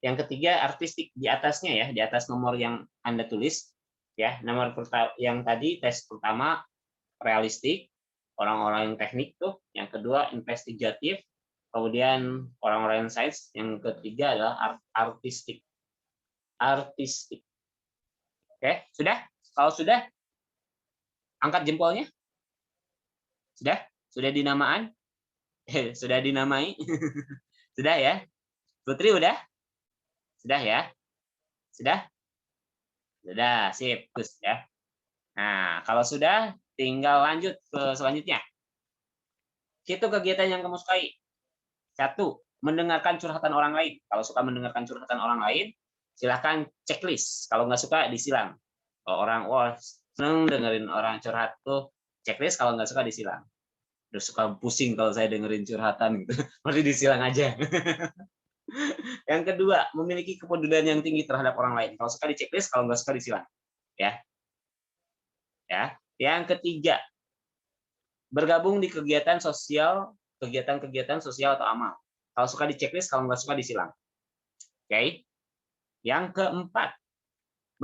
yang ketiga artistik di atasnya ya, di atas nomor yang Anda tulis ya. Nomor yang tadi tes pertama realistik, orang-orang yang teknik tuh, yang kedua investigatif, kemudian orang-orang yang sains, yang ketiga adalah artistik. Oke, sudah? Kalau sudah, angkat jempolnya. Sudah dinamaan? Sudah dinamai? Sudah ya? Putri udah? Sudah ya? Sudah? Sudah, sip. Terus ya. Nah, kalau sudah, tinggal lanjut ke selanjutnya. Itu kegiatan yang kamu sukai. 1, mendengarkan curhatan orang lain. Kalau suka mendengarkan curhatan orang lain, silahkan checklist. Kalau nggak suka, disilang. Kalau orang, seneng dengerin orang curhat tuh, checklist. Kalau nggak suka, disilang. Udah suka pusing kalau saya dengerin curhatan gitu. Mesti disilang aja. Yang kedua, memiliki kepedulian yang tinggi terhadap orang lain. Kalau suka di checklist, kalau nggak suka disilang. Ya. Yang ketiga, bergabung di kegiatan sosial atau amal. Kalau suka di checklist, kalau nggak suka disilang. Oke. Yang keempat,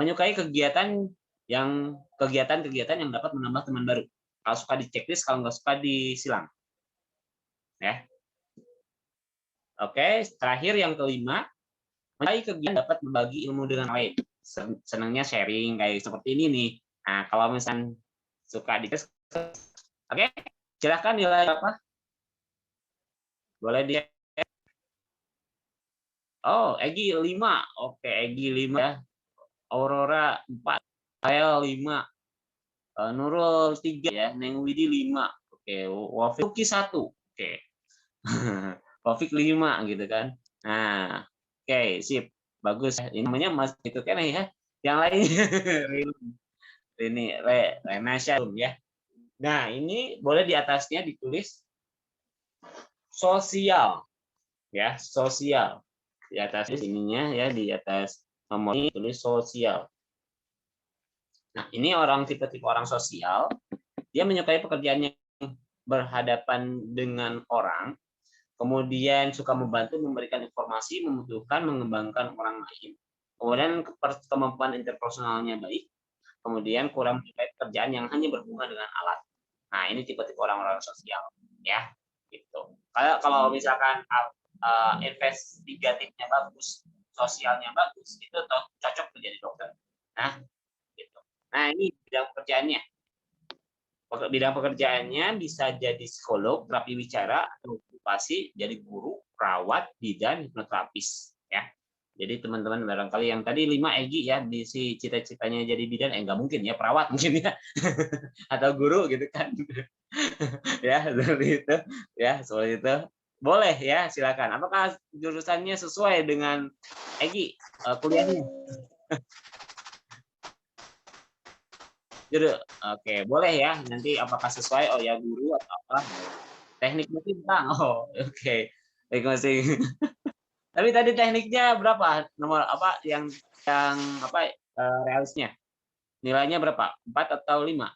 menyukai kegiatan yang dapat menambah teman baru. Kalau suka di checklist, kalau nggak suka disilang. Ya. Oke, terakhir yang kelima, menyukai kegiatan dapat berbagi ilmu dengan lain. Senangnya sharing kayak seperti ini nih. Nah, kalau misalnya suka di oke, silahkan nilai apa? Boleh dia. Oh, Egi 5. Oke, Egi 5 ya. Aurora 4. Saya 5. Nurul 3 ya. Neng Widi 5. Oke, Wafik 1. Oke. Wafik 5 gitu kan. Nah, oke, sip. Bagus. Ini namanya Mas itu kan ya. Yang lain ini Renasya ya. Nah, ini boleh di atasnya ditulis sosial. Ya, sosial. Di atas ininya ya, di atas nomor ini tulis sosial. Nah, ini tipe-tipe orang sosial, dia menyukai pekerjaan yang berhadapan dengan orang, kemudian suka membantu, memberikan informasi, membutuhkan, mengembangkan orang lain, kemudian kemampuan interpersonalnya baik, kemudian kurang menyukai pekerjaan yang hanya berhubungan dengan alat. Nah, ini tipe-tipe orang-orang sosial, ya, gitu. Kalau misalkan investigatifnya bagus, sosialnya bagus, itu cocok menjadi dokter. Nah, gitu. Nah, ini bidang pekerjaannya. Bidang pekerjaannya bisa jadi psikolog, terapi bicara, atau okupasi, jadi guru, perawat, bidan, hipnoterapis, ya. Jadi teman-teman barangkali yang tadi 5 Egi ya, di si cita-citanya jadi bidan, nggak mungkin ya, perawat mungkin ya, atau guru gitu kan. Ya, seperti itu. Ya, seperti itu. Boleh ya, silakan. Apakah jurusannya sesuai dengan Egi kuliahnya? Oke, boleh ya. Nanti apakah sesuai? Oh ya, guru atau apa? Teknik mesin, Bang. Oh, oke. Teknik mesin. Tapi tadi tekniknya berapa? Nomor apa yang apa realisnya? Nilainya berapa? 4 atau 5?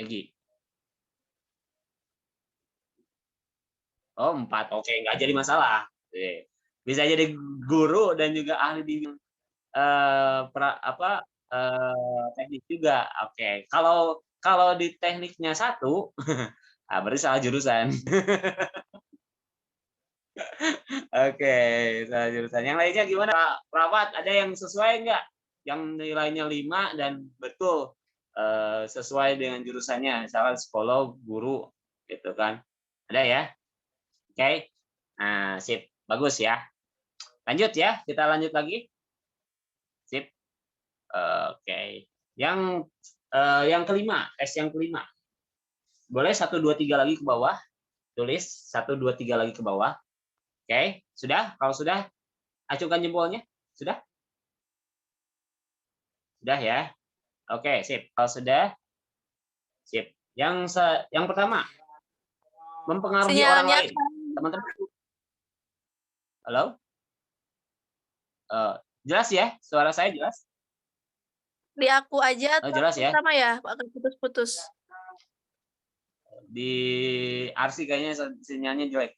Egi. Oh, 4. Oke, nggak jadi masalah. Oke. Bisa jadi guru dan juga ahli di teknik juga. Oke. Kalau di tekniknya 1, berarti salah jurusan. Oke, salah jurusan. Yang lainnya gimana, Pak Perawat? Ada yang sesuai nggak? Yang nilainya 5 dan betul sesuai dengan jurusannya, misalkan psikolog, guru, gitu kan? Ada ya? Oke. Nah, sip. Bagus ya. Lanjut ya, kita lanjut lagi. Sip. Oke. Yang kelima, tes yang kelima. Boleh 1, 2, 3 lagi ke bawah. Tulis 1, 2, 3 lagi ke bawah. Oke, sudah? Kalau sudah, acungkan jempolnya. Sudah? Sudah ya? Oke, sip. Kalau sudah, sip. Yang pertama, mempengaruhi orang Sinyalnya lain. Teman-teman, halo? Jelas ya? Suara saya jelas? di aku aja Oh, atau jelas ya? sama ya, akan putus-putus. Di Arsi kayaknya sinyalnya jelek.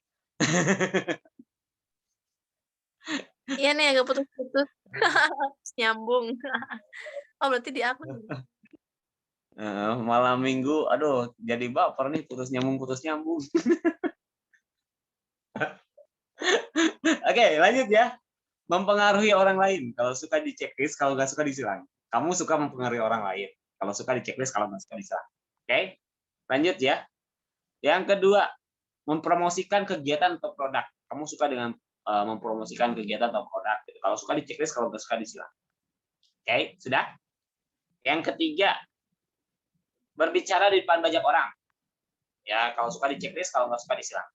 Iya nih agak putus-putus. Nyambung. Oh, berarti di aku nih. Malam minggu, aduh, jadi baper nih, putus nyambung. Oke, lanjut ya. Mempengaruhi orang lain. Kalau suka di checklist, kalau nggak suka disilang. Kamu suka mempengaruhi orang lain. Kalau suka di checklist, kalau nggak suka disilang. Oke, lanjut ya. Yang kedua, mempromosikan kegiatan atau produk. Kamu suka dengan mempromosikan kegiatan atau produk. Kalau suka di checklist, kalau nggak suka disilang. Oke, sudah. Yang ketiga, berbicara di depan banyak orang. Ya, kalau suka di checklist, kalau nggak suka disilang.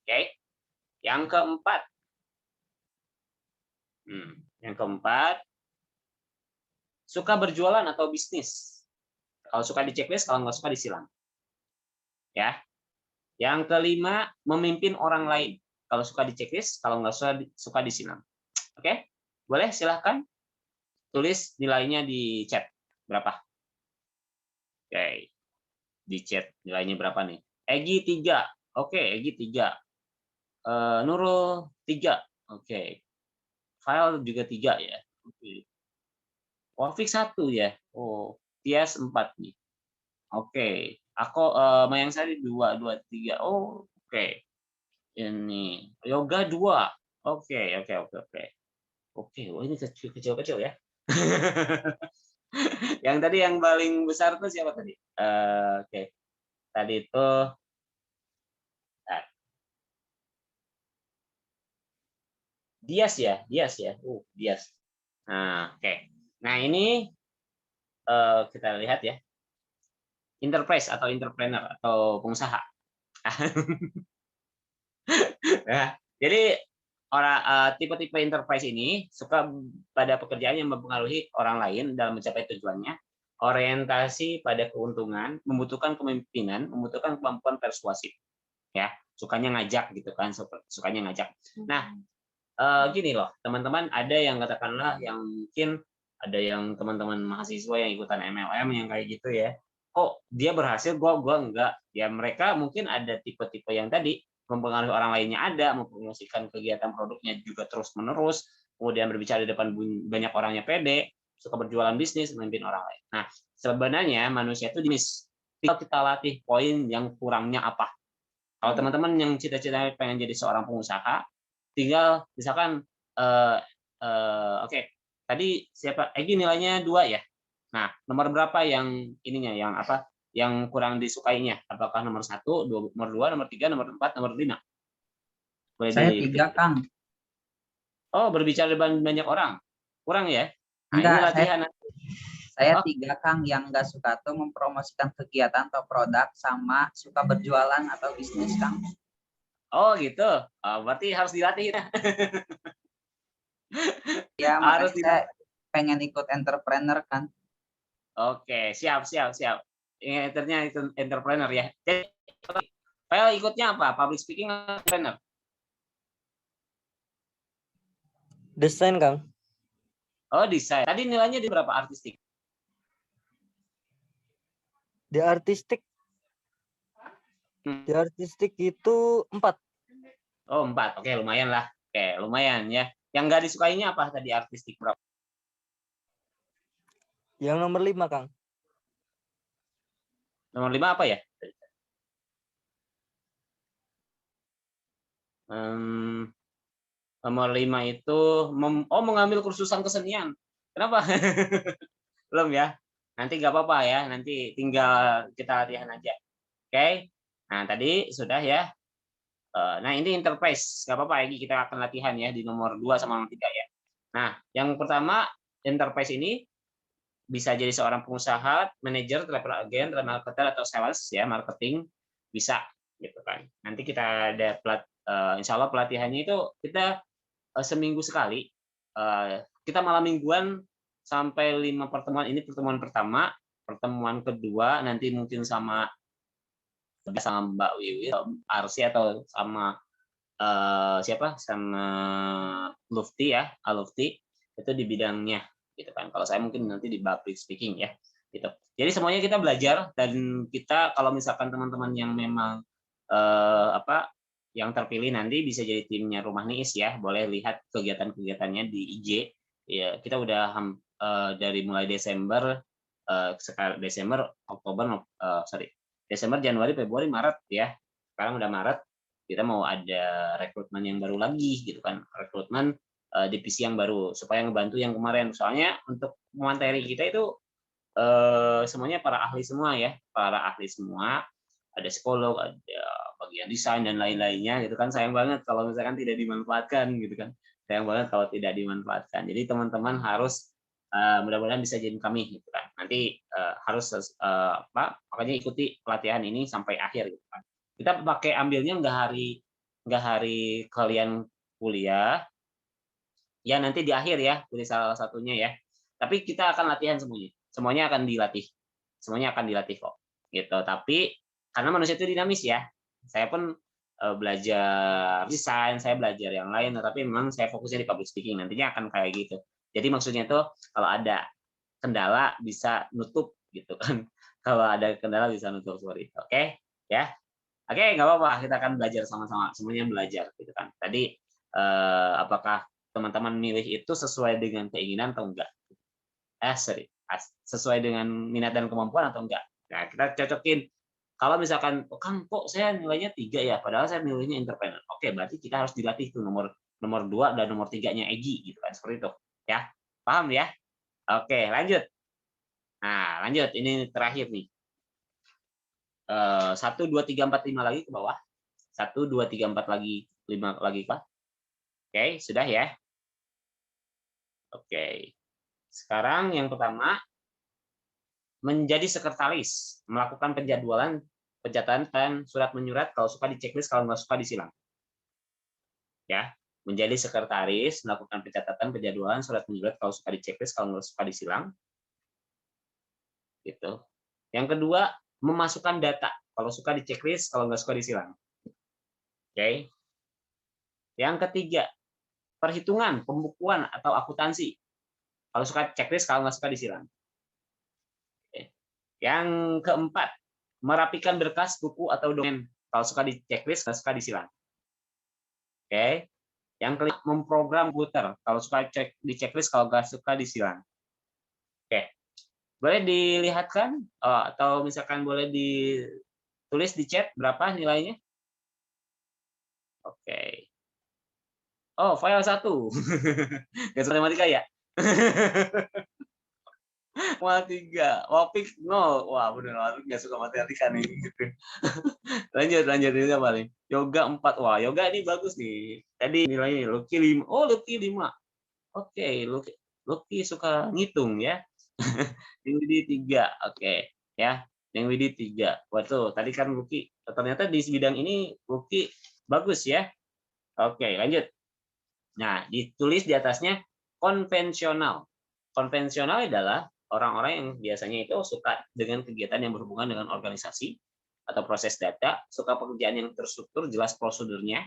Oke. Yang keempat, suka berjualan atau bisnis. Kalau suka di checklist, kalau nggak suka disilang. Ya. Yang kelima, memimpin orang lain. Kalau suka di checklist, kalau nggak suka disilang. Oke? Boleh, silahkan. Tulis nilainya di chat. Berapa? Oke. Di chat nilainya berapa nih? Egi 3. Oke, Egi 3. Nurul 3. Oke. File juga 3 ya. Oke. Wafik 1 ya. Oh, Tias 4 nih. Oke. Aku Mayang Sari 2, 2, 3. Oh, oke. Ini Yoga 2. Oke. Oke, oh ini kecil-kecil ya. Yang tadi yang paling besar tuh siapa tadi? Oke. Tadi itu Dias ya. Dias. Nah, oke. Nah, ini kita lihat ya. Enterprise atau entrepreneur atau pengusaha. Nah, jadi tipe-tipe enterprise ini suka pada pekerjaan yang mempengaruhi orang lain dalam mencapai tujuannya, orientasi pada keuntungan, membutuhkan kepemimpinan, membutuhkan kemampuan persuasif, ya, sukanya ngajak gitu kan, sukanya ngajak. Nah, gini loh, teman-teman, ada yang katakanlah yang mungkin ada yang teman-teman mahasiswa yang ikutan MLM yang kayak gitu ya, kok dia berhasil, gua enggak. Ya mereka mungkin ada tipe-tipe yang tadi mempengaruhi orang lainnya, ada mempromosikan kegiatan produknya juga terus-menerus, kemudian berbicara di depan banyak orangnya pede, suka berjualan bisnis, memimpin orang lain. Nah, sebenarnya manusia itu jenis. Tinggal kita latih poin yang kurangnya apa. Kalau teman-teman yang cita-cita pengen jadi seorang pengusaha, tinggal misalkan oke, tadi siapa? Egi nilainya 2 ya. Nah, nomor berapa yang ininya, yang apa? Yang kurang disukainya? Apakah nomor 1, nomor 2, nomor 3, nomor 4, nomor 5? Boleh Saya 3, Kang. Oh, berbicara depan banyak orang. Kurang ya? Nah, ini Enggak, latihan. saya Oh. 3, Kang, yang nggak suka tuh mempromosikan kegiatan atau produk, sama suka berjualan atau bisnis, Kang. Oh gitu. Oh, berarti harus dilatih ya. Ya, Harus makanya saya pengen ikut entrepreneur, kan. Oke, siap. Ini ternyata itu entrepreneur ya. Jadi, file ikutnya apa? Public speaking entrepreneur. Desain, Kang. Oh, desain. Tadi nilainya di berapa artistik? Di artistik itu 4. Oh, 4. Oke, lumayan lah. Oke, lumayan ya. Yang nggak disukainya apa tadi artistik berapa? Yang nomor 5, Kang. Nomor 5 apa ya? Nomor 5 itu mengambil kursusan kesenian. Kenapa? Belum ya? Nanti nggak apa-apa ya. Nanti tinggal kita latihan aja. Oke. Nah, tadi sudah ya. Nah, ini enterprise. Nggak apa-apa, Egi. Kita akan latihan ya di nomor 2 sama nomor 3 ya. Nah, yang pertama, enterprise ini bisa jadi seorang pengusaha, manajer, travel agent, marketer atau sales ya, marketing bisa gitu kan. Nanti kita ada insya Allah pelatihannya itu kita seminggu sekali. Kita malam mingguan sampai 5 pertemuan. Ini pertemuan pertama, pertemuan kedua nanti mungkin sama Mbak Wiwi, Arsi atau sama siapa? Sama Lufti ya, Alufti itu di bidangnya gitu kan. Kalau saya mungkin nanti di public speaking ya. Gitu. Jadi semuanya kita belajar, dan kita kalau misalkan teman-teman yang memang yang terpilih nanti bisa jadi timnya Rumah Niis ya. Boleh lihat kegiatan-kegiatannya di IG. Ya, kita udah dari mulai Desember, Desember, Januari, Februari, Maret ya. Sekarang udah Maret, kita mau ada rekrutmen yang baru lagi gitu kan. Rekrutmen divisi yang baru supaya ngebantu yang kemarin. Soalnya untuk materi kita itu semuanya para ahli semua ya. Para ahli semua. Ada psikolog, ada bagian desain dan lain-lainnya gitu kan. Sayang banget kalau misalkan tidak dimanfaatkan gitu kan. Sayang banget kalau tidak dimanfaatkan. Jadi teman-teman harus mudah-mudahan bisa jadi kami gitu kan. Nanti harus makanya ikuti pelatihan ini sampai akhir gitu kan. Kita pakai ambilnya nggak hari kalian kuliah ya, nanti di akhir ya, pilih salah satunya ya. Tapi kita akan latihan semuanya akan dilatih kok gitu. Tapi karena manusia itu dinamis ya, saya pun belajar desain, saya belajar yang lain, tapi memang saya fokusnya di public speaking, nantinya akan kayak gitu. Jadi maksudnya tuh kalau ada kendala bisa nutup gitu kan. Kalau ada kendala bisa nutup, seperti itu. Oke ya. Oke, nggak apa-apa, kita akan belajar sama-sama, semuanya belajar gitu kan. Tadi apakah teman-teman milih itu sesuai dengan keinginan atau enggak? Sesuai dengan minat dan kemampuan atau enggak? Nah, kita cocokin. Kalau misalkan, Kang, kok saya nilainya 3 ya, padahal saya nilainya entrepreneur. Oke, berarti kita harus dilatih tuh nomor 2 dan nomor 3-nya Egi gitu kan, seperti itu. Ya. Paham ya? Oke, lanjut. Nah, lanjut. Ini terakhir nih. 1 2 3 4 5 lagi ke bawah. 1 2 3 4 lagi, 5 lagi Pak. Oke, sudah ya. Oke. Sekarang yang pertama, menjadi sekretaris, melakukan penjadwalan, pencatatan, surat menyurat, kalau suka di checklist, kalau nggak suka disilang. Ya, menjadi sekretaris, melakukan pencatatan, penjadwalan, surat menyurat, kalau suka di checklist, kalau nggak suka disilang. Gitu. Yang kedua, memasukkan data, kalau suka di checklist, kalau nggak suka disilang. Oke. Yang ketiga, perhitungan, pembukuan atau akuntansi. Kalau suka checklist, kalau nggak suka disilang. Yang keempat, merapikan berkas, buku, atau dokumen. Kalau suka di checklist, kalau suka disilang. Oke. Yang kelima, memprogram komputer. Kalau suka cek di checklist, kalau nggak suka disilang. Oke. Boleh dilihatkan atau misalkan boleh ditulis di chat berapa nilainya? Oke. Oh, file 1. Gak suka matematika ya? Matematika. Wapik 0. Wah, bener Wapik gak suka matematika nih. Lanjut ini apa nih? Yoga 4. Wah, yoga ini bagus nih. Tadi nilainya Lucky 5. Oh, Lucky 5. Oke, Lucky suka ngitung ya. Yang Widi 3. Oke, ya. Yang Widi 3. Waduh, tadi kan Lucky. Ternyata di bidang ini Lucky bagus ya. Oke, lanjut. Nah, ditulis di atasnya konvensional. Konvensional adalah orang-orang yang biasanya itu suka dengan kegiatan yang berhubungan dengan organisasi atau proses data, suka pekerjaan yang terstruktur, jelas prosedurnya.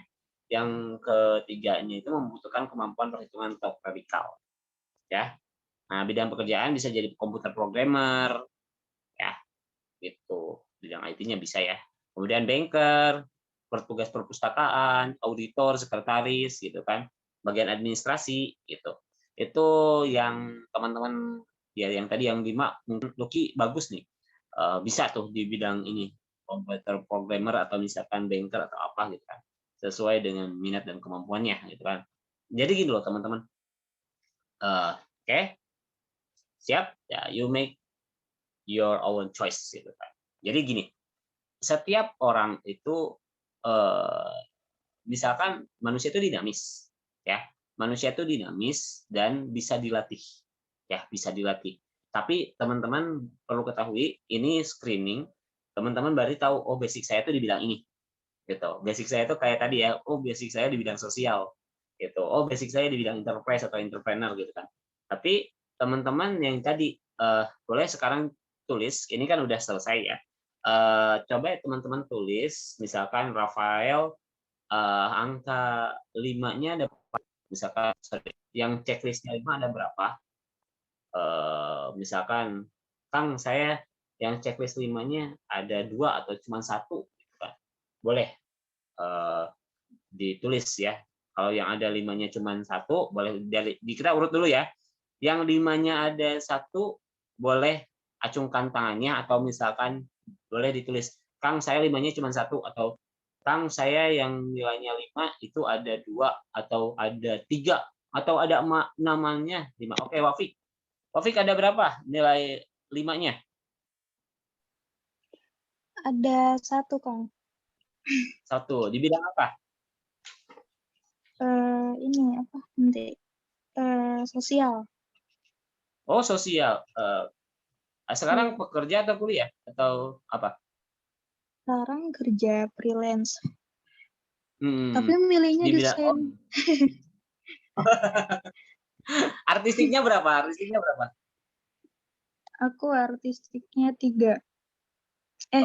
Yang ketiganya itu membutuhkan kemampuan perhitungan teoretikal. Ya. Nah, bidang pekerjaan bisa jadi komputer programmer, ya, gitu. Bidang IT-nya bisa ya. Kemudian banker, petugas perpustakaan, auditor, sekretaris, gitu kan. Bagian administrasi, gitu. Itu yang teman-teman ya yang tadi yang 5 mungkin Lucky bagus nih. Bisa tuh di bidang ini, komputer programmer atau misalkan banker atau apa gitu kan. Sesuai dengan minat dan kemampuannya gitu kan. Jadi gini loh teman-teman. Oke. Siap? Ya, you make your own choice gitu kan. Jadi gini, setiap orang itu misalkan manusia itu dinamis, ya. Manusia itu dinamis dan bisa dilatih, ya, bisa dilatih. Tapi teman-teman perlu ketahui, ini screening, teman-teman baru tahu, oh basic saya itu di bidang ini, gitu. Basic saya itu kayak tadi ya, oh basic saya di bidang sosial, gitu. Oh basic saya di bidang enterprise atau entrepreneur gitu kan. Tapi teman-teman yang tadi boleh sekarang tulis, ini kan udah selesai ya. Coba teman-teman tulis, misalkan Rafael angka 5-nya ada berapa? Misalkan yang checklistnya 5 ada berapa? Misalkan Kang saya yang checklist 5-nya ada 2 atau cuma 1 gitu kan. Boleh ditulis ya. Kalau yang ada 5-nya cuma 1 boleh kita urut dulu ya. Yang 5-nya ada 1 boleh acungkan tangannya atau misalkan boleh ditulis Kang saya 5-nya cuma 1 atau Kang saya yang nilainya 5 itu ada 2 atau ada 3 atau ada namanya 5. Oke, Wafik. Wafik ada berapa nilai 5-nya? Ada 1, Kang. 1. Di bidang apa? Ini apa nanti? Sosial. Oh, sosial. Sekarang pekerja atau kuliah atau apa? Sekarang kerja freelance. Hmm, Tapi milihnya di bidang desain. Artistiknya berapa? Artistiknya berapa? Aku artistiknya 3.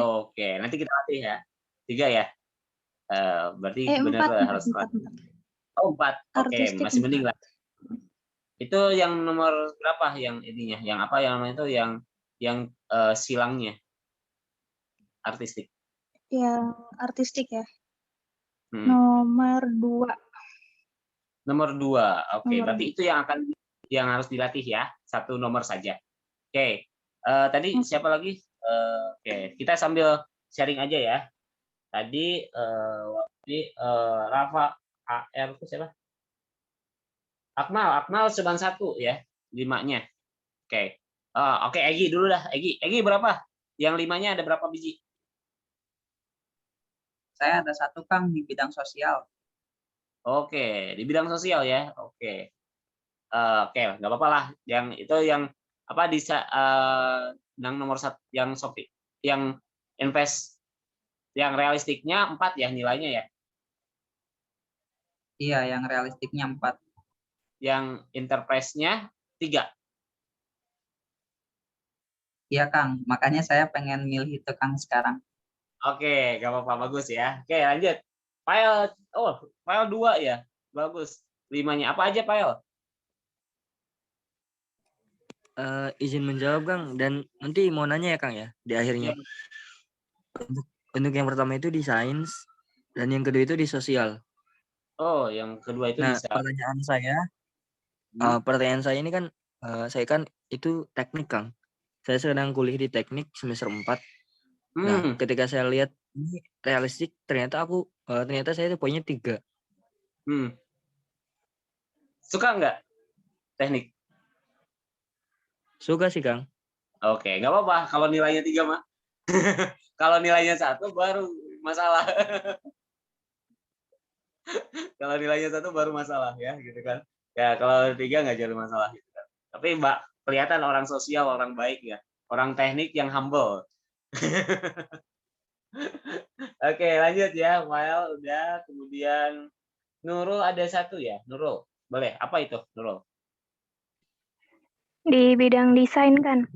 Oke, nanti kita latih ya. 3 ya. Berarti benar 4, harus 4. Oh, 4. Oke, Artistik masih 4. mending lah. Itu yang nomor berapa yang ininya? Yang apa yang namanya itu yang silangnya? Artistik. Yang artistik ya. Hmm. Nomor 2. Nomor 2. Oke, Nomor berarti 2. itu yang harus dilatih ya. 1 nomor saja. Oke. Tadi siapa lagi? Oke, kita sambil sharing aja ya. Tadi Rafa AR itu siapa? Akmal cuma 1 ya, 5-nya. Oke. Oke, Egi dulu dah. Egi berapa? Yang 5-nya ada berapa biji? Saya ada 1, Kang, di bidang sosial. Oke, di bidang sosial ya. Oke. Oke, nggak apa-apa lah. Yang itu yang apa yang nomor 1 yang invest yang realistiknya 4 ya nilainya ya. Iya, yang realistiknya 4. Yang enterprise-nya 3. Iya, Kang. Makanya saya pengen milih itu, Kang, sekarang. Oke, nggak apa-apa, bagus ya. Oke, lanjut. File 2 ya. Bagus. 5-nya apa aja file? izin menjawab Kang, dan nanti mau nanya ya Kang ya di akhirnya. Ya. Untuk yang pertama itu di sains dan yang kedua itu di sosial. Oh, yang kedua itu Nah, bisa. pertanyaan saya ini kan saya kan itu teknik Kang. Saya sedang kuliah di teknik semester 4. Nah, Hmm. ketika saya lihat ini realistik, ternyata saya itu poinnya 3. Hmm. Suka nggak teknik? Suka sih Kang. Oke, nggak apa-apa kalau nilainya 3 mah. Kalau nilainya 1 baru masalah. Kalau nilainya 1 baru masalah ya, gitu kan. Ya kalau 3 nggak jadi masalah gitu kan. Tapi Mbak kelihatan orang sosial, orang baik ya. Orang teknik yang humble. Oke, lanjut ya. Wael udah, kemudian Nurul ada 1 ya, Nurul. Boleh. Apa itu, Nurul? Di bidang desain kan?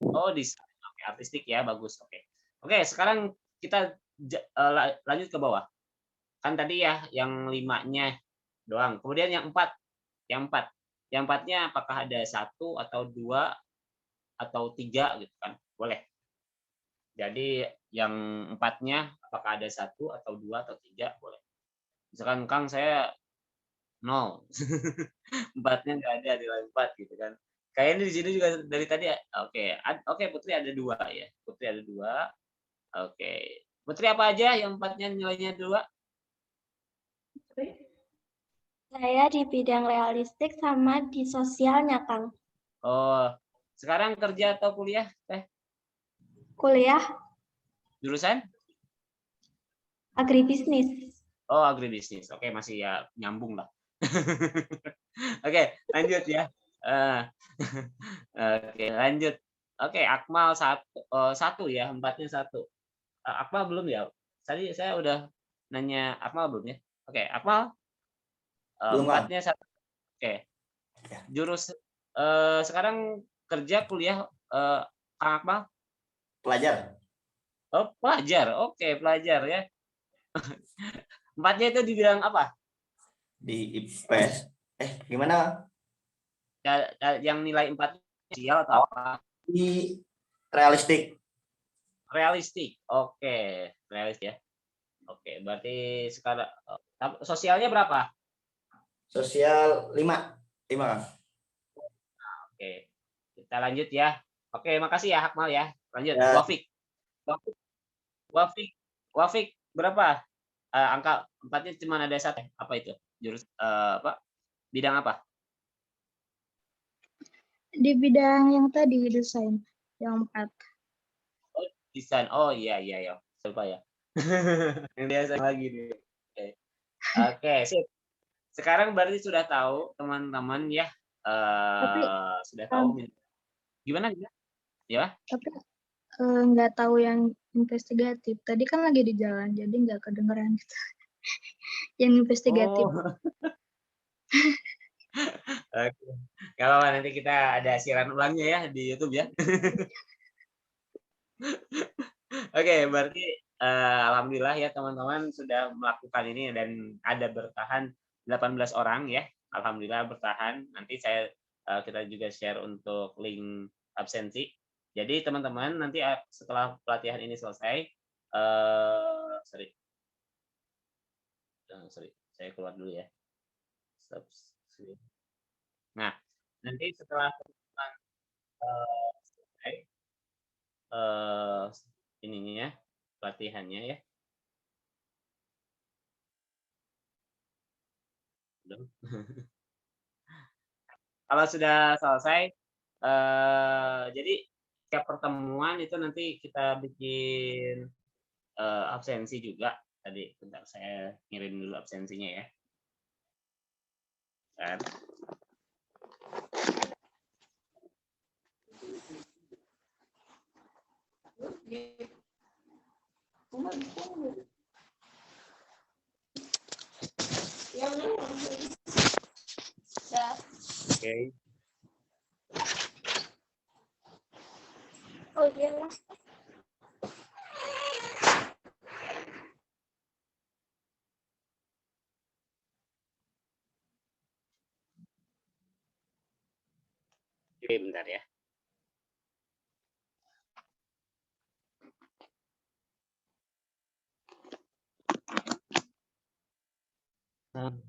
Oh, desain. Oke, artistik ya, bagus. Oke. Oke, sekarang kita lanjut ke bawah. Kan tadi ya yang 5-nya doang. Kemudian yang 4, yang 4-nya apakah ada 1 atau 2 atau 3 gitu kan? Boleh. Jadi yang 4-nya apakah ada 1 atau 2 atau 3 boleh. Misalkan Kang saya 0. 4-nya nggak ada nilai 4 gitu kan. Kayaknya di sini juga dari tadi oke. Oke, Putri ada 2 ya. Putri ada 2. Oke. Putri apa aja yang 4-nya nilainya 2? Saya di bidang realistik sama di sosialnya, Kang. Oh, sekarang kerja atau kuliah? Kuliah Jurusan? agribisnis. Oh, agribisnis. Oke, masih ya nyambung lah. Oke, lanjut ya. Oke, lanjut. Oke, Akmal 1 ya, 4-nya 1. Akmal belum ya? Tadi saya udah nanya Akmal belum ya? Oke, Akmal Belum, Bang. 4-nya 1. Oke. Ya. Sekarang kerja kuliah Kang Akmal? Pelajar. Oh, pelajar. Oke, pelajar ya. 4-nya itu di bidang apa? Di IPS. Gimana? Yang nilai 4 sosial atau apa? Di realistik. Realistik. Oke, realistik ya. Oke, berarti sekarang sosialnya berapa? Sosial 5. 5, Kang. Oke. Kita lanjut ya. Oke, makasih ya Akmal ya. Lanjut. Ya. Wafik. Wafik berapa? Angka 4-nya cuma ada 1. Apa itu? Apa? Bidang apa? Di bidang yang tadi, desain. Yang 4. Oh, desain. Oh iya ya. Lupa ya. Yang biasa lagi nih. Oke, sip. Sekarang berarti sudah tahu teman-teman ya. Tapi Sudah tahu. Gimana? Ya. tapi nggak tahu yang investigatif. Tadi kan lagi di jalan, jadi nggak kedengeran gitu. Yang investigatif. Oh. Oke. Kalau nanti kita ada siaran ulangnya ya di YouTube ya. Oke, berarti alhamdulillah ya teman-teman sudah melakukan ini dan ada bertahan 18 orang ya. Alhamdulillah bertahan. Nanti kita juga share untuk link absensi. Jadi teman-teman nanti setelah pelatihan ini selesai, sorry, saya keluar dulu ya. Nah, nanti setelah teman-teman selesai ininya ya, pelatihannya ya. Kalau sudah selesai, jadi setiap pertemuan itu nanti kita bikin absensi juga. Tadi bentar saya ngirim dulu absensinya ya. Bentar. Oke. Oh iya. Oke, bentar ya.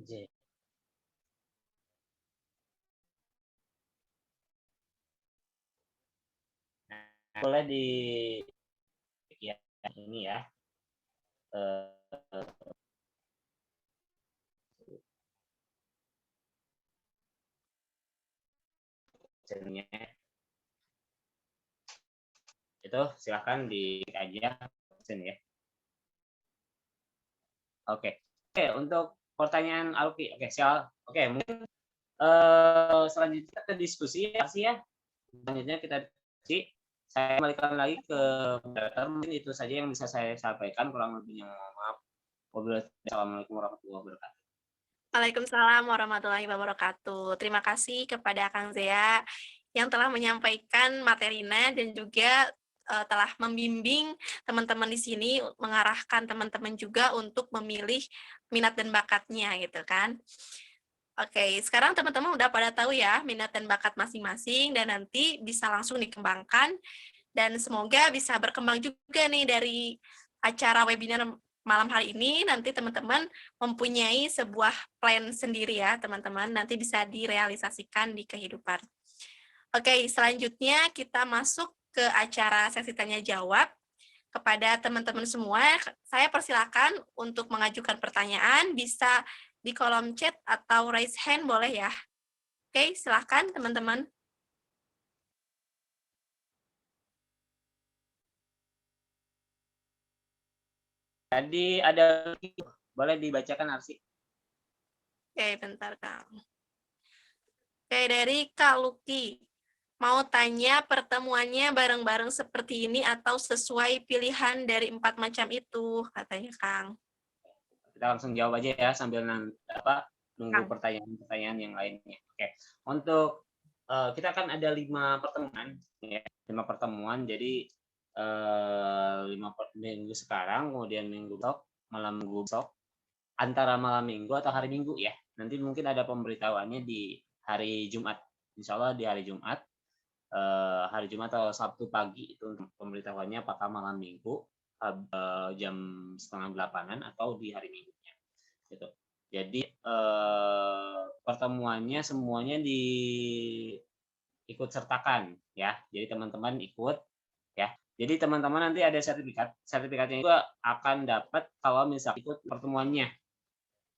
J. Nah, boleh di ya ini ya. Itu silahkan dikaji ya. Oke. Oke, untuk pertanyaan Alfi. Oke, Oke, mungkin selanjutnya kita diskusi ya sih ya. Selanjutnya kita diskusi. Saya kembalikan lagi ke moderator. Mungkin itu saja yang bisa saya sampaikan. Kurang lebihnya mohon maaf. Wassalamualaikum warahmatullahi wabarakatuh. Waalaikumsalam warahmatullahi wabarakatuh. Terima kasih kepada Kang Zea yang telah menyampaikan materinya dan juga telah membimbing teman-teman di sini, mengarahkan teman-teman juga untuk memilih minat dan bakatnya gitu kan. Oke, sekarang teman-teman udah pada tahu ya minat dan bakat masing-masing dan nanti bisa langsung dikembangkan dan semoga bisa berkembang juga nih dari acara webinar malam hari ini. Nanti teman-teman mempunyai sebuah plan sendiri ya teman-teman, nanti bisa direalisasikan di kehidupan. Oke, selanjutnya kita masuk ke acara sesi tanya jawab. Kepada teman-teman semua, saya persilakan untuk mengajukan pertanyaan, bisa di kolom chat atau raise hand boleh ya. Oke, silakan teman-teman. Tadi ada boleh dibacakan Arsi. Oke, bentar Kang. Oke, dari Kak Luki. Mau tanya pertemuannya bareng-bareng seperti ini atau sesuai pilihan dari 4 macam itu, katanya Kang. Kita langsung jawab aja ya sambil nunggu pertanyaan-pertanyaan yang lainnya. Oke. Untuk kita kan ada 5 pertemuan ya, 5 pertemuan. Jadi 5 minggu sekarang, kemudian minggu besok, malam minggu besok, antara malam minggu atau hari Minggu ya. Nanti mungkin ada pemberitahuannya di hari Jumat. Insya Allah di hari Jumat. Hari Jumat atau Sabtu pagi itu pemberitahuannya apakah malam Minggu jam 7:30 atau di hari Minggunya gitu. Jadi pertemuannya semuanya diikut sertakan ya. Jadi teman-teman ikut ya. Jadi teman-teman nanti ada sertifikatnya juga akan dapat kalau misalnya ikut pertemuannya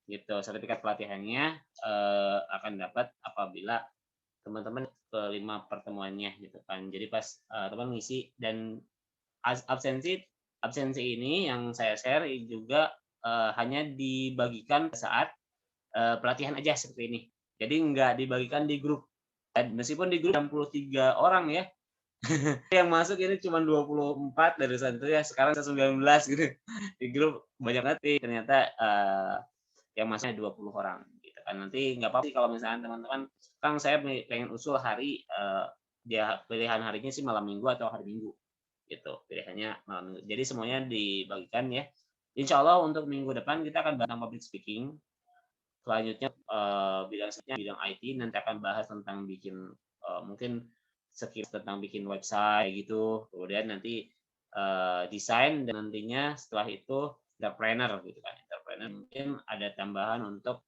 gitu. Sertifikat pelatihannya akan dapat apabila teman-teman ke 5 pertemuannya gitu kan. Jadi pas teman ngisi dan absensi ini yang saya share juga hanya dibagikan saat pelatihan aja seperti ini. Jadi nggak dibagikan di grup. Dan meskipun di grup 63 orang ya. Yang masuk ini cuma 24 dari sana ya, sekarang 19 gitu. Di grup banyak banget ternyata yang masuknya 20 orang gitu kan. Nanti nggak apa-apa sih kalau misalnya teman-teman Kang saya pengen usul hari dia pilihan harinya sih malam Minggu atau hari Minggu gitu, pilihannya malam Minggu. Jadi semuanya dibagikan ya. Insya Allah untuk minggu depan kita akan bahas public speaking. Selanjutnya bidang IT nanti akan bahas tentang bikin mungkin sekitar tentang bikin website gitu. Kemudian nanti desain dan nantinya setelah itu entrepreneur gitu kan. Entrepreneur mungkin ada tambahan untuk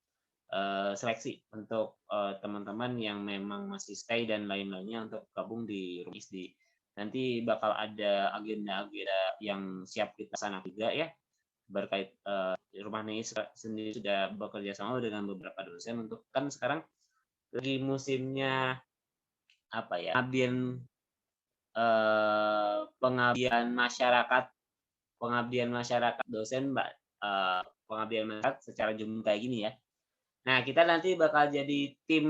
seleksi untuk teman-teman yang memang masih stay dan lain-lainnya untuk gabung di Rumah ISDI. Nanti bakal ada agenda-agenda yang siap kita sana juga ya, berkait Rumah NII sendiri sudah bekerja sama dengan beberapa dosen untuk kan sekarang lagi musimnya apa ya, pengabdian masyarakat dosen Mbak, pengabdian masyarakat secara jumlah kayak gini ya. Nah, kita nanti bakal jadi tim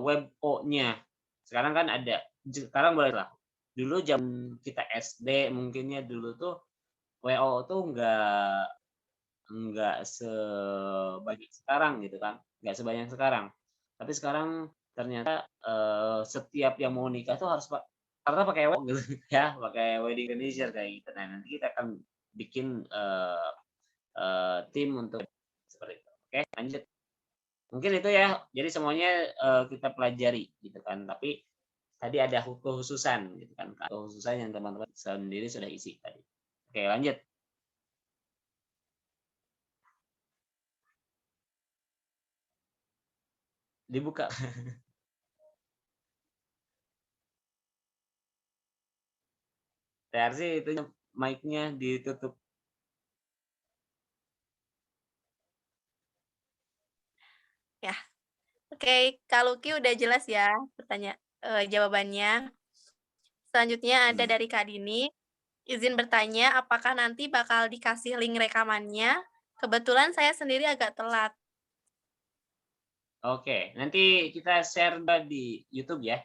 web O-nya. Sekarang kan ada, sekarang boleh lah. Dulu jam kita SD mungkinnya dulu tuh WO tuh nggak sebanyak sekarang gitu kan, nggak sebanyak sekarang. Tapi sekarang ternyata setiap yang mau nikah tuh harus karena pakai WO gitu ya, pakai wedding organizer kayak gitu. Nah, nanti kita akan bikin tim untuk seperti itu. Oke, lanjut. Mungkin itu ya. Jadi semuanya kita pelajari gitu kan. Tapi tadi ada kekhususan gitu kan. Kekhususan yang teman-teman sendiri sudah isi tadi. Oke, lanjut. Dibuka. TRC itu mic-nya ditutup. Ya, oke, Kak Luki udah jelas ya jawabannya. Selanjutnya ada Hmm. dari Kak Dini. Izin bertanya, apakah nanti bakal dikasih link rekamannya? Kebetulan saya sendiri agak telat. Oke, nanti kita share di YouTube ya.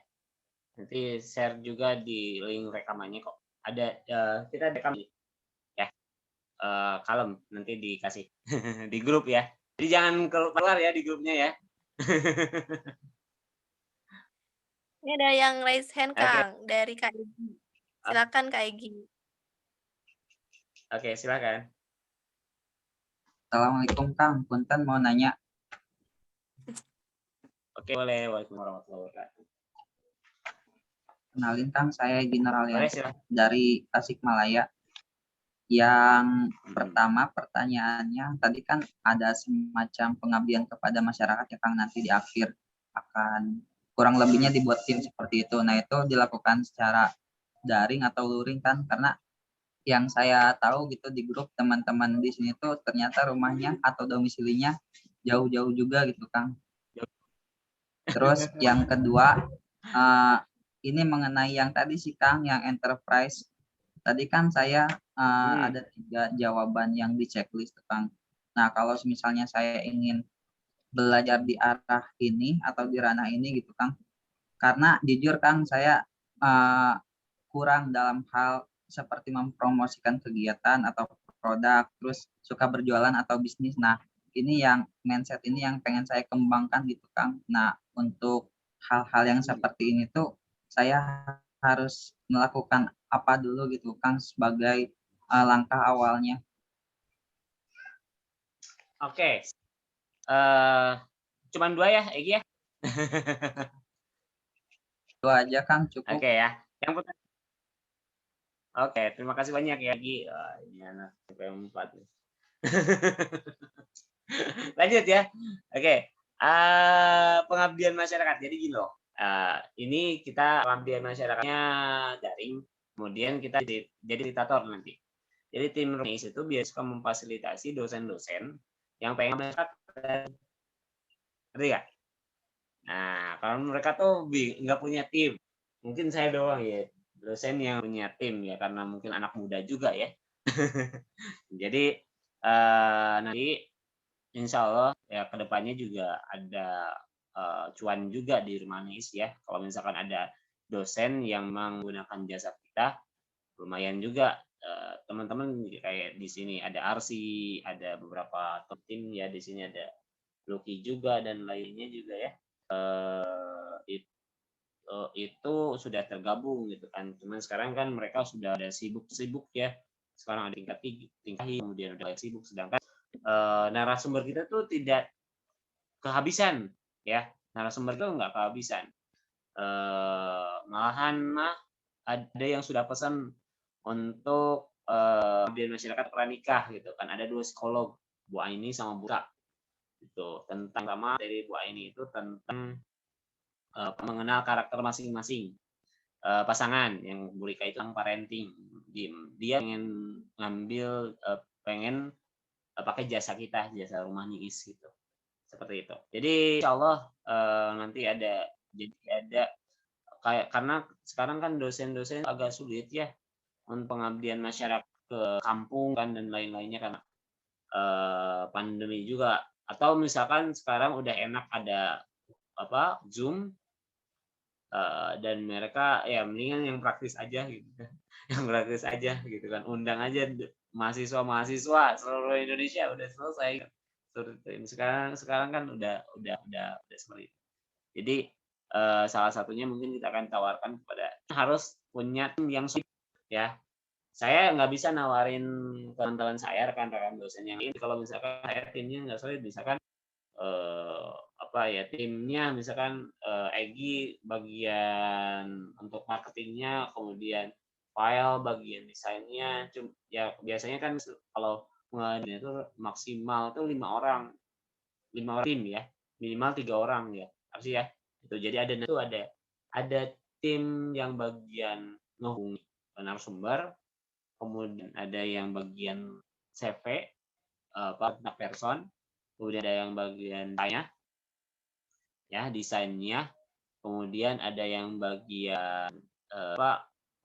Nanti share juga di link rekamannya kok. Ada kita rekam ya. Kalem nanti dikasih di grup ya. Jadi jangan keluar ya di grupnya ya. Ini ada yang raise hand, Oke. Kang, dari Kak Egi. Silakan Kak Egi. Oke, silakan. Assalamualaikum Kang, Punten mau nanya. Oke, boleh. Waalaikumsalam warahmatullahi wabarakatuh. Kenalin Kang, saya General Boleh, Yanto silakan. dari Tasikmalaya. Yang Hmm. pertama pertanyaannya, tadi kan ada semacam pengabdian kepada masyarakat ya Kang, nanti di akhir akan kurang lebihnya dibuat tim seperti itu. Nah itu dilakukan secara daring atau luring kan, karena yang saya tahu gitu di grup teman-teman di sini tuh ternyata rumahnya atau domisilinya jauh-jauh juga gitu Kang. Terus yang kedua, ini mengenai yang tadi sih Kang, yang enterprise. Tadi kan saya ada 3 jawaban yang di checklist Kang. Nah kalau misalnya saya ingin belajar di arah ini atau di ranah ini gitu Kang, karena jujur Kang saya kurang dalam hal seperti mempromosikan kegiatan atau produk, terus suka berjualan atau bisnis. Nah ini yang mindset ini yang pengen saya kembangkan gitu Kang. Nah untuk hal-hal yang seperti ini tuh saya harus melakukan apa dulu gitu Kang sebagai langkah awalnya. Oke. Cuman 2 ya, Egi ya? Itu aja Kang cukup. Oke ya. Yang pertama. Oke, terima kasih banyak ya, Egi. Ini anak SMP4 nih. Lanjut ya. Oke. Pengabdian masyarakat. Jadi gini loh. Ini kita pengabdian masyarakatnya daring. Kemudian kita jadi diktator nanti. Jadi tim Runis itu biasa memfasilitasi dosen-dosen yang pengen masyarakat. Ngerti nggak? Nah, kalau mereka tuh nggak punya tim. Mungkin saya doang ya. Dosen yang punya tim ya, karena mungkin anak muda juga ya. Jadi nanti insya Allah ya kedepannya juga ada cuan juga di Rumah Nis ya. Kalau misalkan ada dosen yang menggunakan jasa kita, lumayan juga teman-teman kayak di sini ada Arsi, ada beberapa tim ya, di sini ada Lucky juga dan lainnya juga ya. Itu sudah tergabung gitu kan. Cuman sekarang kan mereka sudah ada sibuk-sibuk ya. Sekarang ada tingkat kemudian udah sibuk, sedangkan narasumber kita tuh tidak kehabisan ya. Narasumber itu nggak kehabisan. Malahan ada yang sudah pesan untuk di masyarakat pranikah gitu kan. Ada 2 psikolog, Bu Aini sama Bu Ra. Gitu. Tentang sama dari Bu Aini itu tentang mengenal karakter masing-masing pasangan. Yang Bu Rika itu tentang parenting. Dia pengen ngambil pengen pakai jasa kita, jasa Rumah Niis gitu. Seperti itu. Jadi insya Allah nanti ada kayak, karena sekarang kan dosen-dosen agak sulit ya untuk pengabdian masyarakat ke kampung kan dan lain-lainnya karena pandemi juga. Atau misalkan sekarang udah enak ada Zoom dan mereka ya mendingan yang praktis aja gitu. Yang praktis aja gitu kan. Undang aja mahasiswa seluruh Indonesia udah selesai. Sekarang kan udah seperti itu. Jadi salah satunya mungkin kita akan tawarkan kepada harus punya tim yang sulit ya. Saya nggak bisa nawarin teman-teman saya, rekan-rekan dosen yang ini, kalau misalkan saya timnya nggak solid, misalkan timnya misalkan Egi bagian untuk marketingnya, kemudian file bagian desainnya, ya biasanya kan kalau itu maksimal tuh 5 orang tim ya, minimal 3 orang ya. Sih ya. Itu jadi ada tim yang bagian menghubungi narasumber, kemudian ada yang bagian CV, kontak person, kemudian ada yang bagian tanya, ya desainnya, kemudian ada yang bagian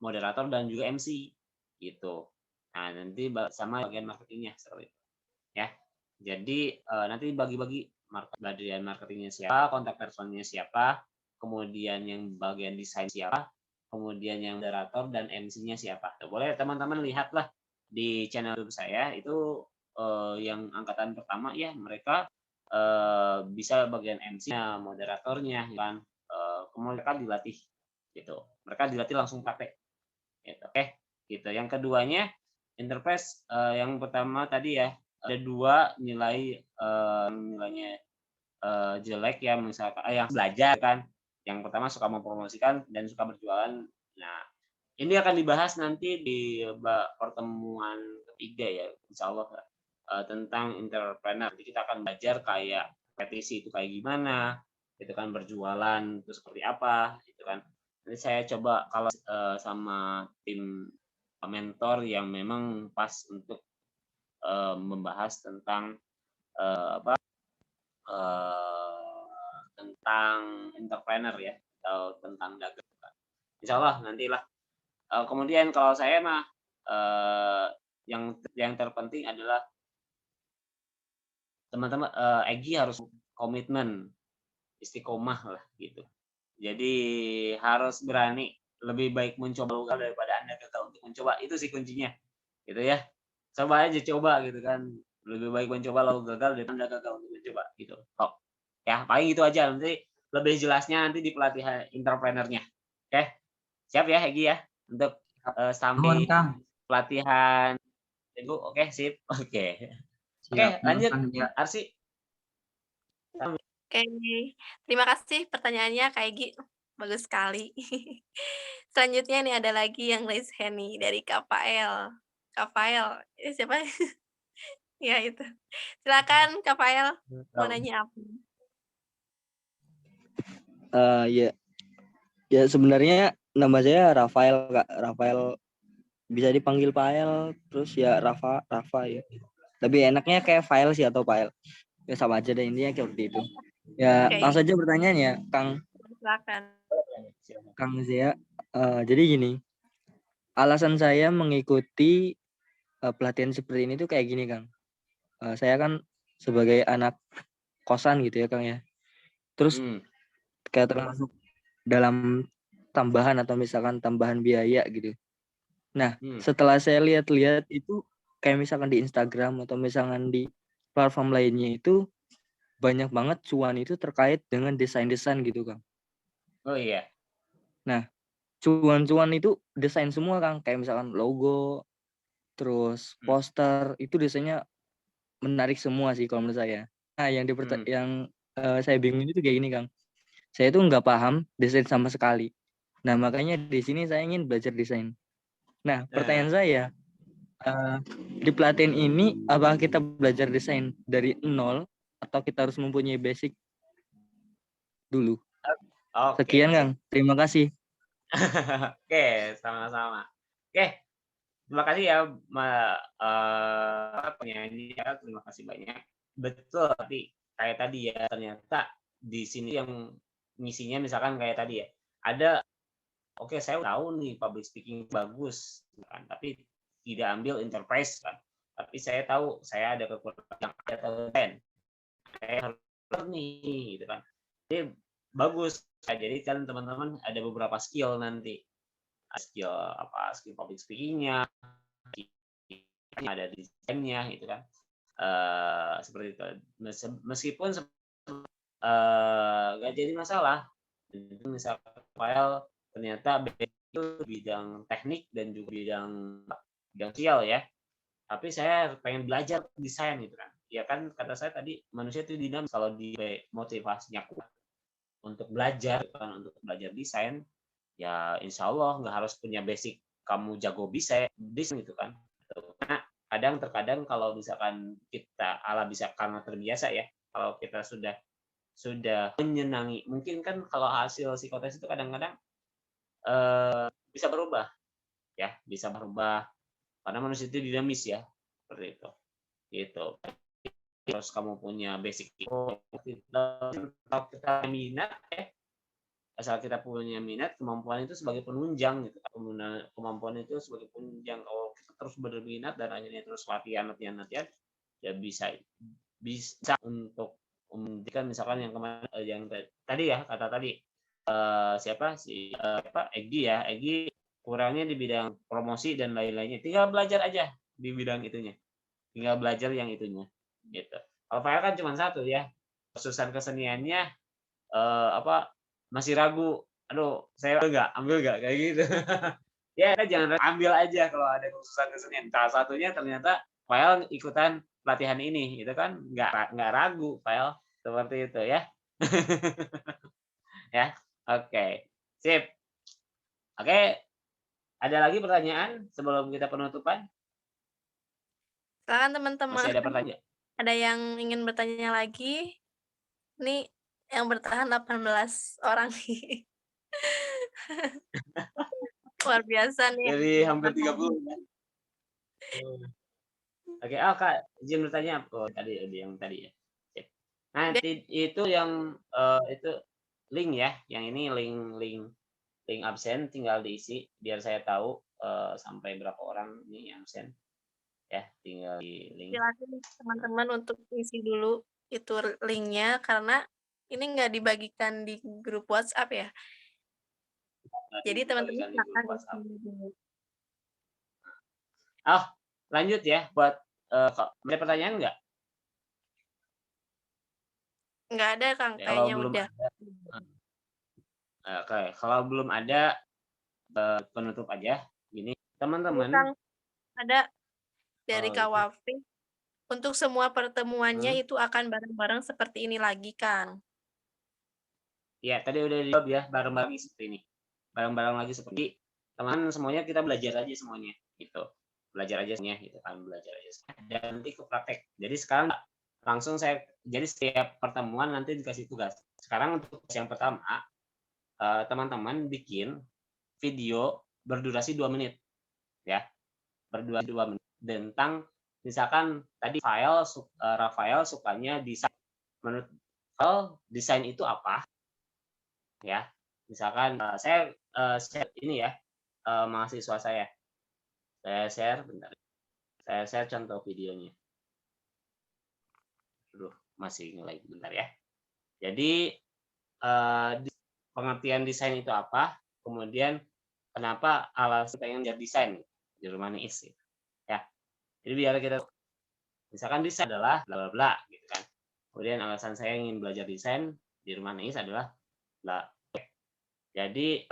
moderator dan juga MC gitu. Nah nanti sama bagian marketingnya seperti itu ya. Jadi nanti bagi-bagi bagian marketingnya siapa, kontak personnya siapa, kemudian yang bagian desain siapa, kemudian yang moderator dan MC-nya siapa. Boleh teman-teman lihatlah di channel YouTube saya itu yang angkatan pertama ya mereka bisa bagian MC-nya, moderatornya kan, kemudian mereka dilatih gitu. Mereka dilatih langsung praktek. Gitu. Oke, gitu. Yang keduanya enterprise yang pertama tadi ya ada 2 nilai nilainya jelek ya misalkan yang belajar kan. Yang pertama suka mempromosikan dan suka berjualan. Nah, ini akan dibahas nanti di pertemuan ketiga ya, insya Allah tentang entrepreneur. Jadi kita akan belajar kayak petisi itu kayak gimana, itu kan berjualan itu seperti apa, gitu kan. Nanti saya coba kalau sama tim mentor yang memang pas untuk membahas tentang tentang entrepreneur ya atau tentang dagang. Insya Allah nantilah. Kemudian kalau saya mah yang terpenting adalah teman-teman Egy harus komitmen istiqomah lah gitu. Jadi harus berani, lebih baik mencoba daripada Anda gagal untuk mencoba. Itu sih kuncinya. Gitu ya. Coba aja coba gitu kan. Lebih baik mencoba lalu gagal daripada Anda gagal untuk mencoba gitu. Oh. Ya, paling itu aja nanti lebih jelasnya nanti di pelatihan entrepreneurnya. Oke. Siap ya Egy ya untuk sampai pelatihan Ibu. Oke, sip. Oke. Oke, lanjut Arsi. Oke, terima kasih pertanyaannya Kak Egy. Bagus sekali. Selanjutnya nih ada lagi yang raise hand nih dari Kak Fael. Kak Fael, siapa? Ya itu. Silakan Kak Fael, mau nanya apa? Ya sebenarnya nama saya Rafael Kak. Rafael bisa dipanggil Fael, terus ya Rafa ya. Tapi enaknya kayak Fael sih atau Fael. Ya sama aja deh intinya kayak seperti itu. Ya langsung aja pertanyaannya, Kang. Silakan. Kang Zia. Jadi gini, alasan saya mengikuti pelatihan seperti ini tuh kayak gini, Kang. Saya kan sebagai anak kosan gitu ya, Kang ya. Terus kayak termasuk dalam tambahan atau misalkan tambahan biaya gitu. Nah, setelah saya lihat-lihat itu kayak misalkan di Instagram atau misalkan di platform lainnya itu banyak banget cuan itu terkait dengan desain-desain gitu, Kang. Oh iya. Nah, cuan-cuan itu desain semua, Kang. Kayak misalkan logo, terus poster, itu desainnya menarik semua sih kalau menurut saya. Nah, yang saya bingung itu kayak gini, Kang. Saya tuh nggak paham desain sama sekali. Nah, makanya di sini saya ingin belajar desain. Nah, pertanyaan saya, di pelatihan ini apakah kita belajar desain dari nol atau kita harus mempunyai basic dulu? Sekian, Kang. Terima kasih. Oke, sama-sama. Oke, terima kasih ya penyanyi ya, terima kasih banyak. Betul, tapi kayak tadi ya ternyata di sini yang misinya misalkan kayak tadi ya ada saya tahu nih public speaking bagus kan, tapi tidak ambil enterprise kan, tapi saya tahu saya ada kekurangan yang ada talent saya harus nih gitu kan, jadi bagus. Jadi kan teman-teman ada beberapa skill nanti, skill public speakingnya, ada desainnya gitu kan, seperti itu. Meskipun nggak jadi masalah. Misalkan file ternyata itu bidang teknik dan juga bidang sosial ya. Tapi saya pengen belajar desain gitu kan. Ya kan kata saya tadi manusia itu dinamis, kalau di motivasinya kuat untuk belajar kan, untuk belajar desain ya insya Allah nggak harus punya basic kamu jago desain gitu kan. Karena terkadang kalau misalkan kita bisa karena terbiasa ya, kalau kita sudah sudah menyenangi. Mungkin kan kalau hasil psikotes itu kadang-kadang bisa berubah ya, bisa berubah karena manusia itu dinamis ya, seperti itu. Gitu. Terus kamu punya basic kalau kita minat asal kita punya minat, kemampuan itu sebagai penunjang gitu. Kemampuan itu sebagai penunjang. Kalau kita terus berminat dan akhirnya terus latihan, ya bisa untuk memberikan misalkan yang kemarin yang tadi ya kata tadi siapa si Egi ya, Egi kurangnya di bidang promosi dan lain-lainnya, tinggal belajar aja di bidang itunya, tinggal belajar yang itunya gitu. Kalau file kan cuma satu ya, khususan keseniannya masih ragu, aduh saya ambil nggak kayak gitu. Ya jangan ambil aja kalau ada khususan kesenian, salah satunya ternyata file ikutan pelatihan ini, itu kan nggak ragu file seperti itu ya. Ya, oke, sip. Oke, ada lagi pertanyaan sebelum kita penutupan? Silakan teman-teman. Masih ada pertanyaan? Ada yang ingin bertanya lagi? Ini yang bertahan 18 orang nih. Luar biasa nih. Dari hampir 30 kan? Oke, Kak, izin bertanya. Oh, tadi yang tadi ya. Sip. Nah, itu yang itu link ya, yang ini link absen tinggal diisi biar saya tahu sampai berapa orang ini yang absen. Ya, tinggal di link. Silakan teman-teman untuk isi dulu itu linknya karena ini nggak dibagikan di grup WhatsApp ya. Jadi teman-teman silakan isi dulu. Lanjut ya buat ada pertanyaan nggak? Nggak ada Kang, Ya, kalau kayaknya belum udah. Oke, kalau belum ada penutup aja. Gini, teman-teman. Kang, ada dari Oh, Kak itu. Wafi. Untuk semua pertemuannya itu akan bareng-bareng seperti ini lagi, Kang. Ya, tadi udah dijawab ya, bareng-bareng seperti ini. Bareng-bareng lagi seperti teman semuanya kita belajar aja semuanya gitu. Belajar aja semuanya gitu kan, belajar aja. Dan nanti ke praktek. Jadi sekarang langsung jadi setiap pertemuan nanti dikasih tugas. Sekarang untuk yang pertama, teman-teman bikin video berdurasi 2 menit. Ya. Berdurasi 2 menit tentang misalkan tadi Rafael sukanya desain. Menurut desain itu apa? Ya, misalkan saya share ini ya, mahasiswa saya share bentar, saya share contoh videonya. Aduh, masih nge-lag bentar ya. Jadi pengertian desain itu apa, kemudian kenapa alasan pengen jadi desain di rumah Niis ya. Jadi biar kita misalkan desain adalah bla bla bla gitu kan. Kemudian alasan saya ingin belajar desain di rumah Niis adalah bla. Jadi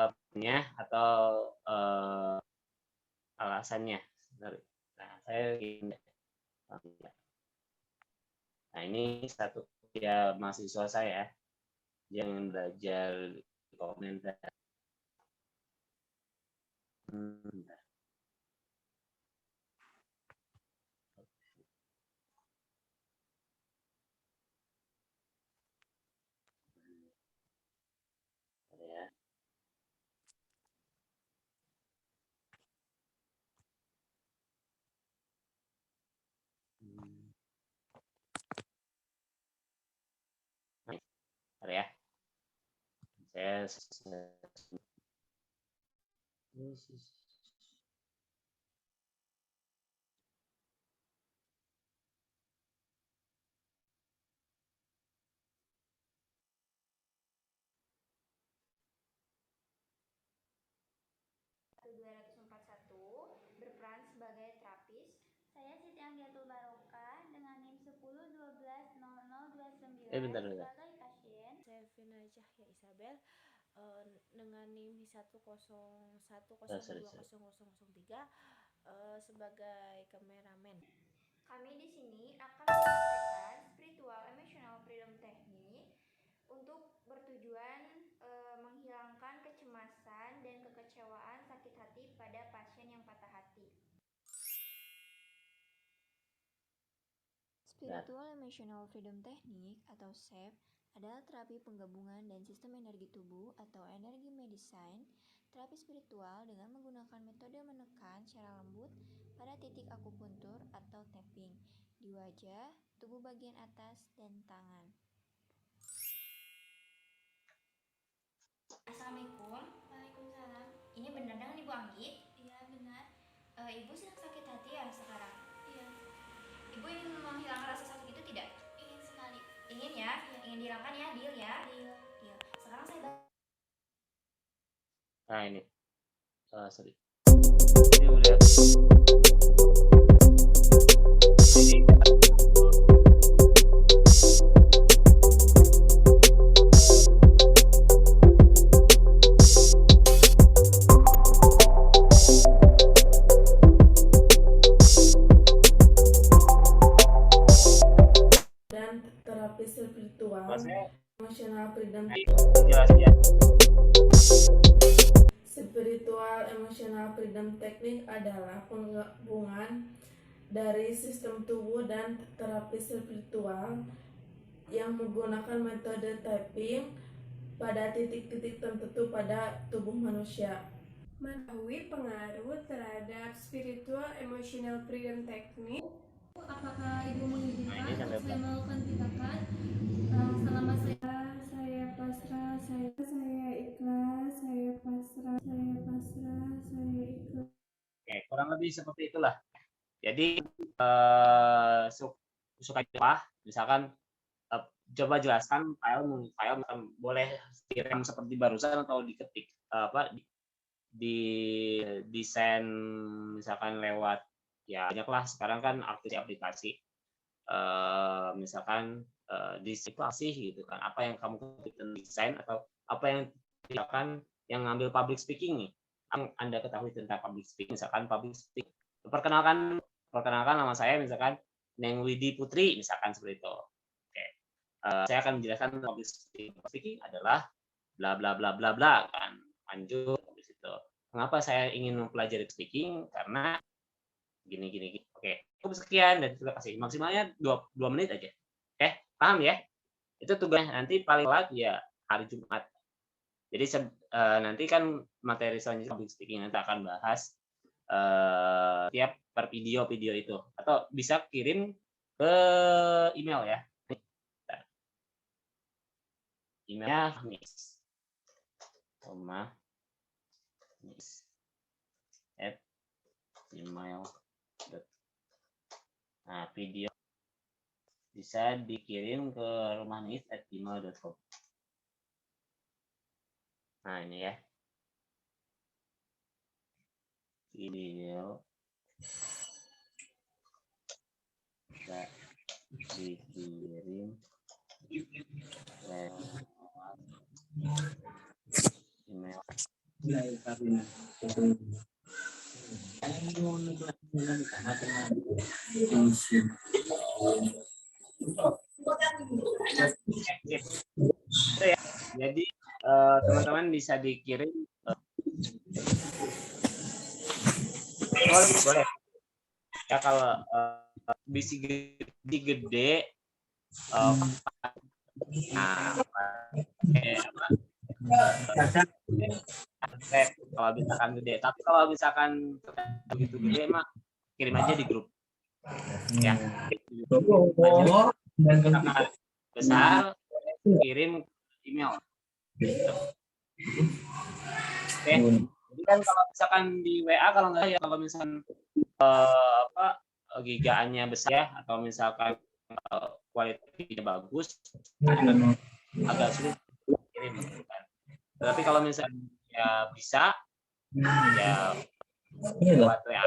atau alasannya. Nah, ini satu ya mahasiswa saya yang belajar komentar. Ya. Ya. Saya berperan sebagai terapis. Saya Siti Anggiatul Barokah dengan NIM 10120029 bentar. sebagai pasien. Saya Vina Cahya Isabel dengan NIM 101020003 sebagai kameramen. Kami di sini akan mempraktekkan spiritual emotional freedom technique untuk bertujuan menghilangkan kecemasan dan kekecewaan sakit hati pada pasien yang patah hati. Spiritual Emotional Freedom Technique atau SEF adalah terapi penggabungan dan sistem energi tubuh atau energi medicine, terapi spiritual dengan menggunakan metode menekan secara lembut pada titik akupuntur atau tapping di wajah, tubuh bagian atas, dan tangan. Assalamualaikum. Waalaikumsalam. Ini benar dengan Ibu Anggi? Iya, benar. Ibu sedang sakit hati ya sekarang? Iya. Ibu ingin menghilangkan rasa sakit itu tidak? Ingin sekali. Ingin ya? Iya. Ingin dihilangkan ya, deal ya? Deal. Deal. Sekarang saya Nah ini, sorry. Ini udah. Jadi, dan terapi spiritual, maksudnya emotional freedom, jelas ya. spiritual emotional freedom teknik adalah penggabungan dari sistem tubuh dan terapi spiritual yang menggunakan metode tapping pada titik-titik tertentu pada tubuh manusia. Mengetahui pengaruh terhadap spiritual emotional freedom teknik. Apakah Ibu mengizinkan untuk saya melakukan tindakan selama saya pasrah, saya ikhlas, saya pasrah, saya ikhlas. Oke, kurang lebih seperti itulah. Jadi suka apa? Misalkan coba jelaskan file boleh kirim seperti barusan atau diketik di desain misalkan lewat ya banyaklah sekarang kan aplikasi misalkan disipasi gitu kan apa yang kamu desain atau apa yang misalkan yang ngambil public speaking nih yang Anda ketahui tentang public speaking misalkan public speaking perkenalkan nama saya misalkan Neng Widi Putri misalkan seperti itu. Oke. Saya akan menjelaskan public speaking adalah bla bla bla bla bla kan lanjut habis itu mengapa saya ingin mempelajari speaking karena gini. Oke, cukup sekian dan terima kasih. Maksimalnya 2 menit aja. Oke, paham ya? Itu tugasnya nanti paling lambat ya hari Jumat. Jadi nanti kan materi selanjutnya public speaking nanti akan bahas tiap per video itu atau bisa kirim ke email ya. Emailnya Miss Oma Miss @gmail. Nah, video bisa dikirim ke rumahnis@gmail.com. Nah, ini ya. Video bisa dikirim lewat email. Jadi teman-teman bisa dikirim boleh ya kalau bisi gede kalau misalkan gede tapi kalau misalkan begitu gede mah kirim aja di grup ya sangat besar kirim email gitu. Oke jadi kan kalau misalkan di WA kalau nggak ya kalau misalkan gigaannya besar ya atau misalkan kualitasnya bagus agak sulit kirim kan. Tapi kalau misalnya ya bisa ya lewat WA.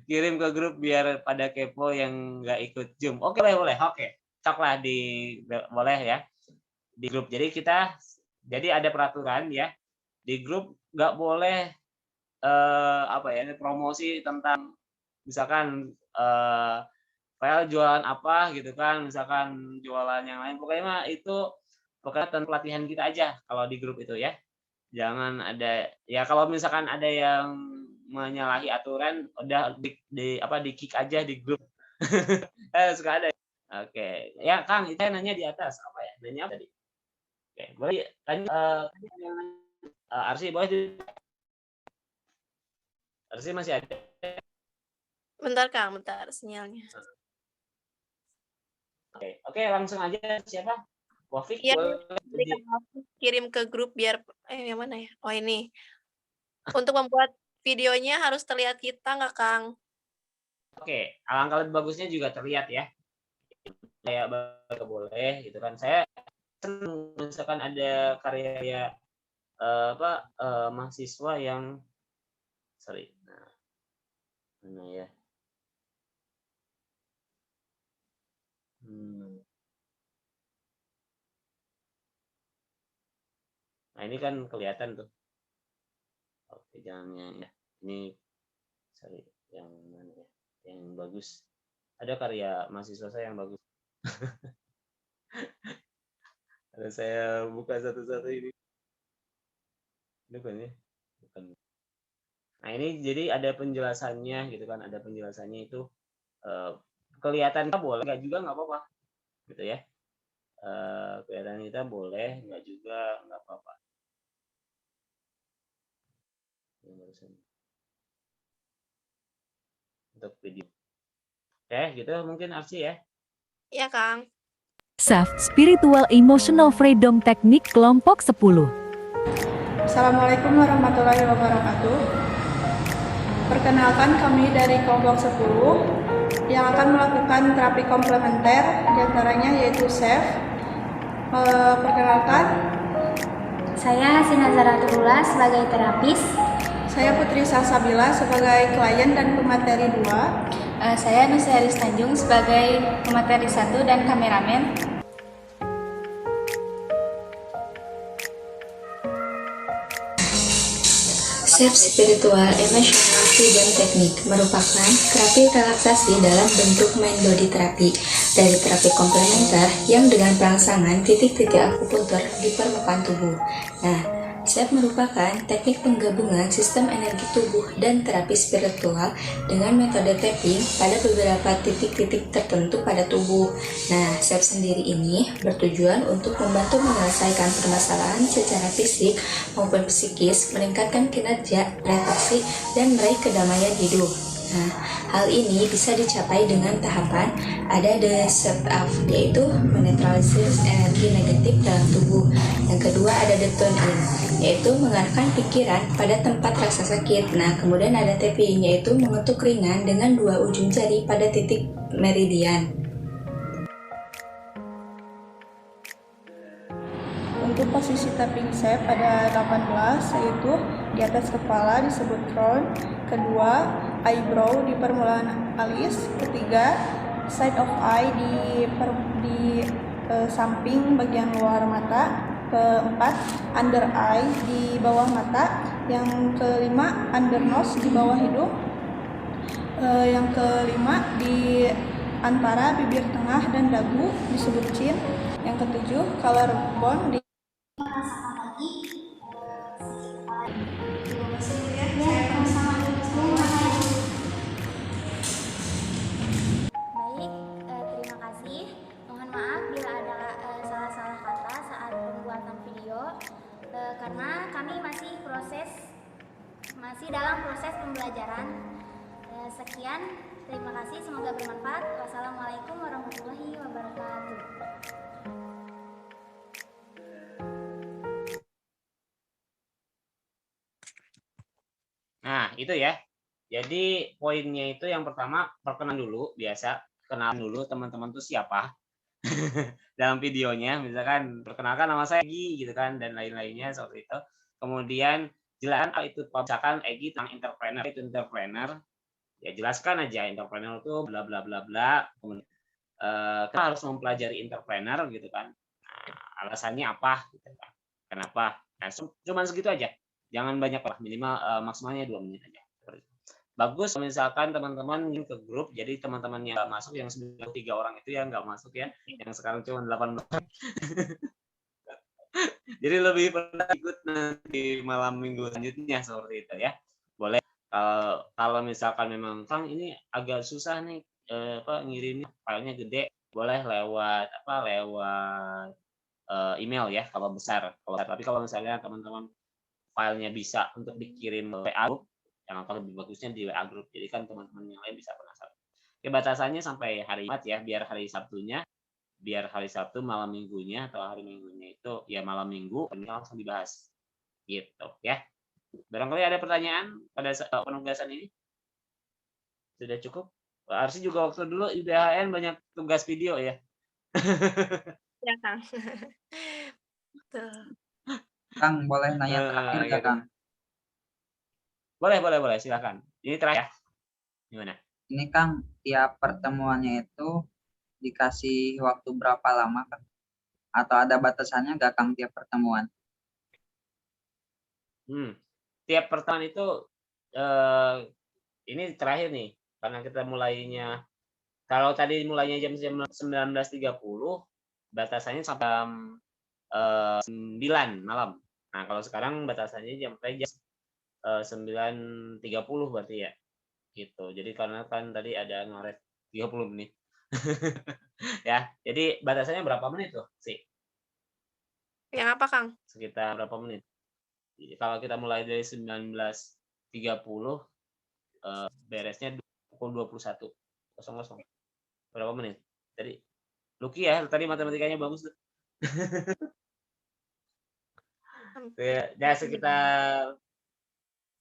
Kirim ke grup biar pada kepo yang nggak ikut Zoom. Oke boleh. Oke. Coklah boleh ya di grup. Jadi ada peraturan ya di grup nggak boleh promosi tentang misalkan file jualan apa gitu kan misalkan jualan yang lain pokoknya mah itu tentang pelatihan kita aja kalau di grup itu ya jangan ada ya kalau misalkan ada yang menyalahi aturan udah di kick aja di grup. Suka ada. Oke, ya Kang, itu nanya di atas apa ya? Nanya apa tadi? Oke, boleh tanya Arsi, boleh Arsi masih ada? Bentar Kang, bentar sinyalnya. Oke, langsung aja siapa? Wafik, Iya, boleh kirim ke grup biar yang mana ya? Oh ini. Untuk membuat videonya harus terlihat kita nggak Kang? Oke, alangkah lebih bagusnya juga terlihat ya. Kayak boleh gitu kan. Saya senang misalkan ada karya mahasiswa yang mana ya? Nah, ini kan kelihatan tuh. Oke, jangan ya. Ini yang mana ya? Yang bagus. Ada karya mahasiswa saya yang bagus. Ada saya buka satu-satu ini. Ini bukan ya? Bukan. Nah, ini jadi ada penjelasannya gitu kan, ada penjelasannya itu kelihatan kita boleh, nggak juga nggak apa-apa, gitu ya. Kelihatan kita boleh, nggak juga nggak apa-apa. Untuk video. Oke, gitu mungkin Arsi ya. Iya Kang. SAF Spiritual Emotional Freedom Teknik kelompok 10. Assalamualaikum warahmatullahi wabarakatuh. Perkenalkan kami dari kelompok 10 yang akan melakukan terapi komplementer, diantaranya yaitu SAF. Perkenalkan, Saya Hasina Zaraturullah sebagai terapis. saya Putri Salsabila sebagai klien dan pemateri 2. Saya Nusaris Tanjung sebagai pemateri 1 dan kameramen. SAF Spiritual Emotional Freedom Technique merupakan terapi relaksasi dalam bentuk mind body terapi dari terapi komplementer yang dengan perangsangan titik-titik akupuntur di permukaan tubuh. Nah, SAF merupakan teknik penggabungan sistem energi tubuh dan terapi spiritual dengan metode tapping pada beberapa titik-titik tertentu pada tubuh. Nah, SAF sendiri ini bertujuan untuk membantu menyelesaikan permasalahan secara fisik maupun psikis, meningkatkan kinerja, prestasi, dan meraih kedamaian hidup. Nah, hal ini bisa dicapai dengan tahapan ada the shut-off, yaitu menetralisir energi negatif dalam tubuh. Yang kedua ada the tune-in, yaitu mengarahkan pikiran pada tempat rasa sakit. Nah, kemudian ada tapping, yaitu mengetuk ringan dengan dua ujung jari pada titik meridian. Untuk posisi tapping SAF pada 18, yaitu di atas kepala disebut crown, kedua eyebrow di permulaan alis, ketiga side of eye di samping bagian luar mata, keempat under eye di bawah mata, yang kelima under nose di bawah hidung, yang kelima di antara bibir tengah dan dagu disebut chin, yang ketujuh collarbone di Terima kasih. Mohon maaf bila ada salah-salah kata saat pembuatan video, karena kami masih dalam proses pembelajaran. Sekian, terima kasih. Semoga bermanfaat. Wassalamualaikum warahmatullahi wabarakatuh. Nah, itu ya. Jadi poinnya itu yang pertama perkenalan dulu, biasa kenalan dulu teman-teman tuh siapa dalam videonya, misalkan perkenalkan nama saya Egi gitu kan dan lain-lainnya seperti itu. Kemudian jelaskan itu misalkan Egi tentang entrepreneur, itu entrepreneur. Ya jelaskan aja entrepreneur itu bla bla bla bla. Kemudian kita harus mempelajari entrepreneur gitu kan. Nah, alasannya apa gitu kan. Kenapa? Nah, cuman segitu aja. Jangan banyak lah, minimal maksimalnya 2 menit aja. Bagus misalkan teman-teman ke grup, jadi teman-teman yang nggak masuk, yang 93 orang itu yang nggak masuk ya, yang sekarang cuma 18. Jadi lebih pernah ikut nanti malam minggu selanjutnya seperti itu ya. Boleh Kalau misalkan memang Kang ini agak susah nih ngirimnya filenya gede, boleh lewat email ya kalau besar. Tapi kalau misalnya teman-teman filenya bisa untuk dikirim WA group, yang akan lebih bagusnya di WA group. Jadi kan teman-teman yang lain bisa penasaran. Oke, batasannya sampai hari Jumat ya, biar hari Sabtu malam minggunya atau hari minggunya itu ya malam minggu ini langsung dibahas. Gitu ya. Barangkali ada pertanyaan pada penugasan ini? Sudah cukup? Harusnya juga waktu dulu IBHN banyak tugas video ya. Ya, Kang. Kang, boleh nanya terakhir nggak, Kang? Boleh, silakan. Ini terakhir. Gimana? Ini Kang, tiap pertemuannya itu dikasih waktu berapa lama, Kang? Atau ada batasannya nggak, Kang, tiap pertemuan? Tiap pertemuan itu ini terakhir nih, karena kita mulainya, kalau tadi mulainya jam 19.30, batasannya sampai jam 9 malam. Nah, kalau sekarang batasannya sampai jam 9.30 berarti ya. Gitu. Jadi karena kan tadi ada ngaret 30 menit. Ya, jadi batasannya berapa menit tuh sih? Yang apa, Kang? Sekitar berapa menit? Jadi, kalau kita mulai dari 19.30 beresnya pukul 21.00. Berapa menit? Jadi Lucky ya, tadi matematikanya bagus tuh. Ya sekitar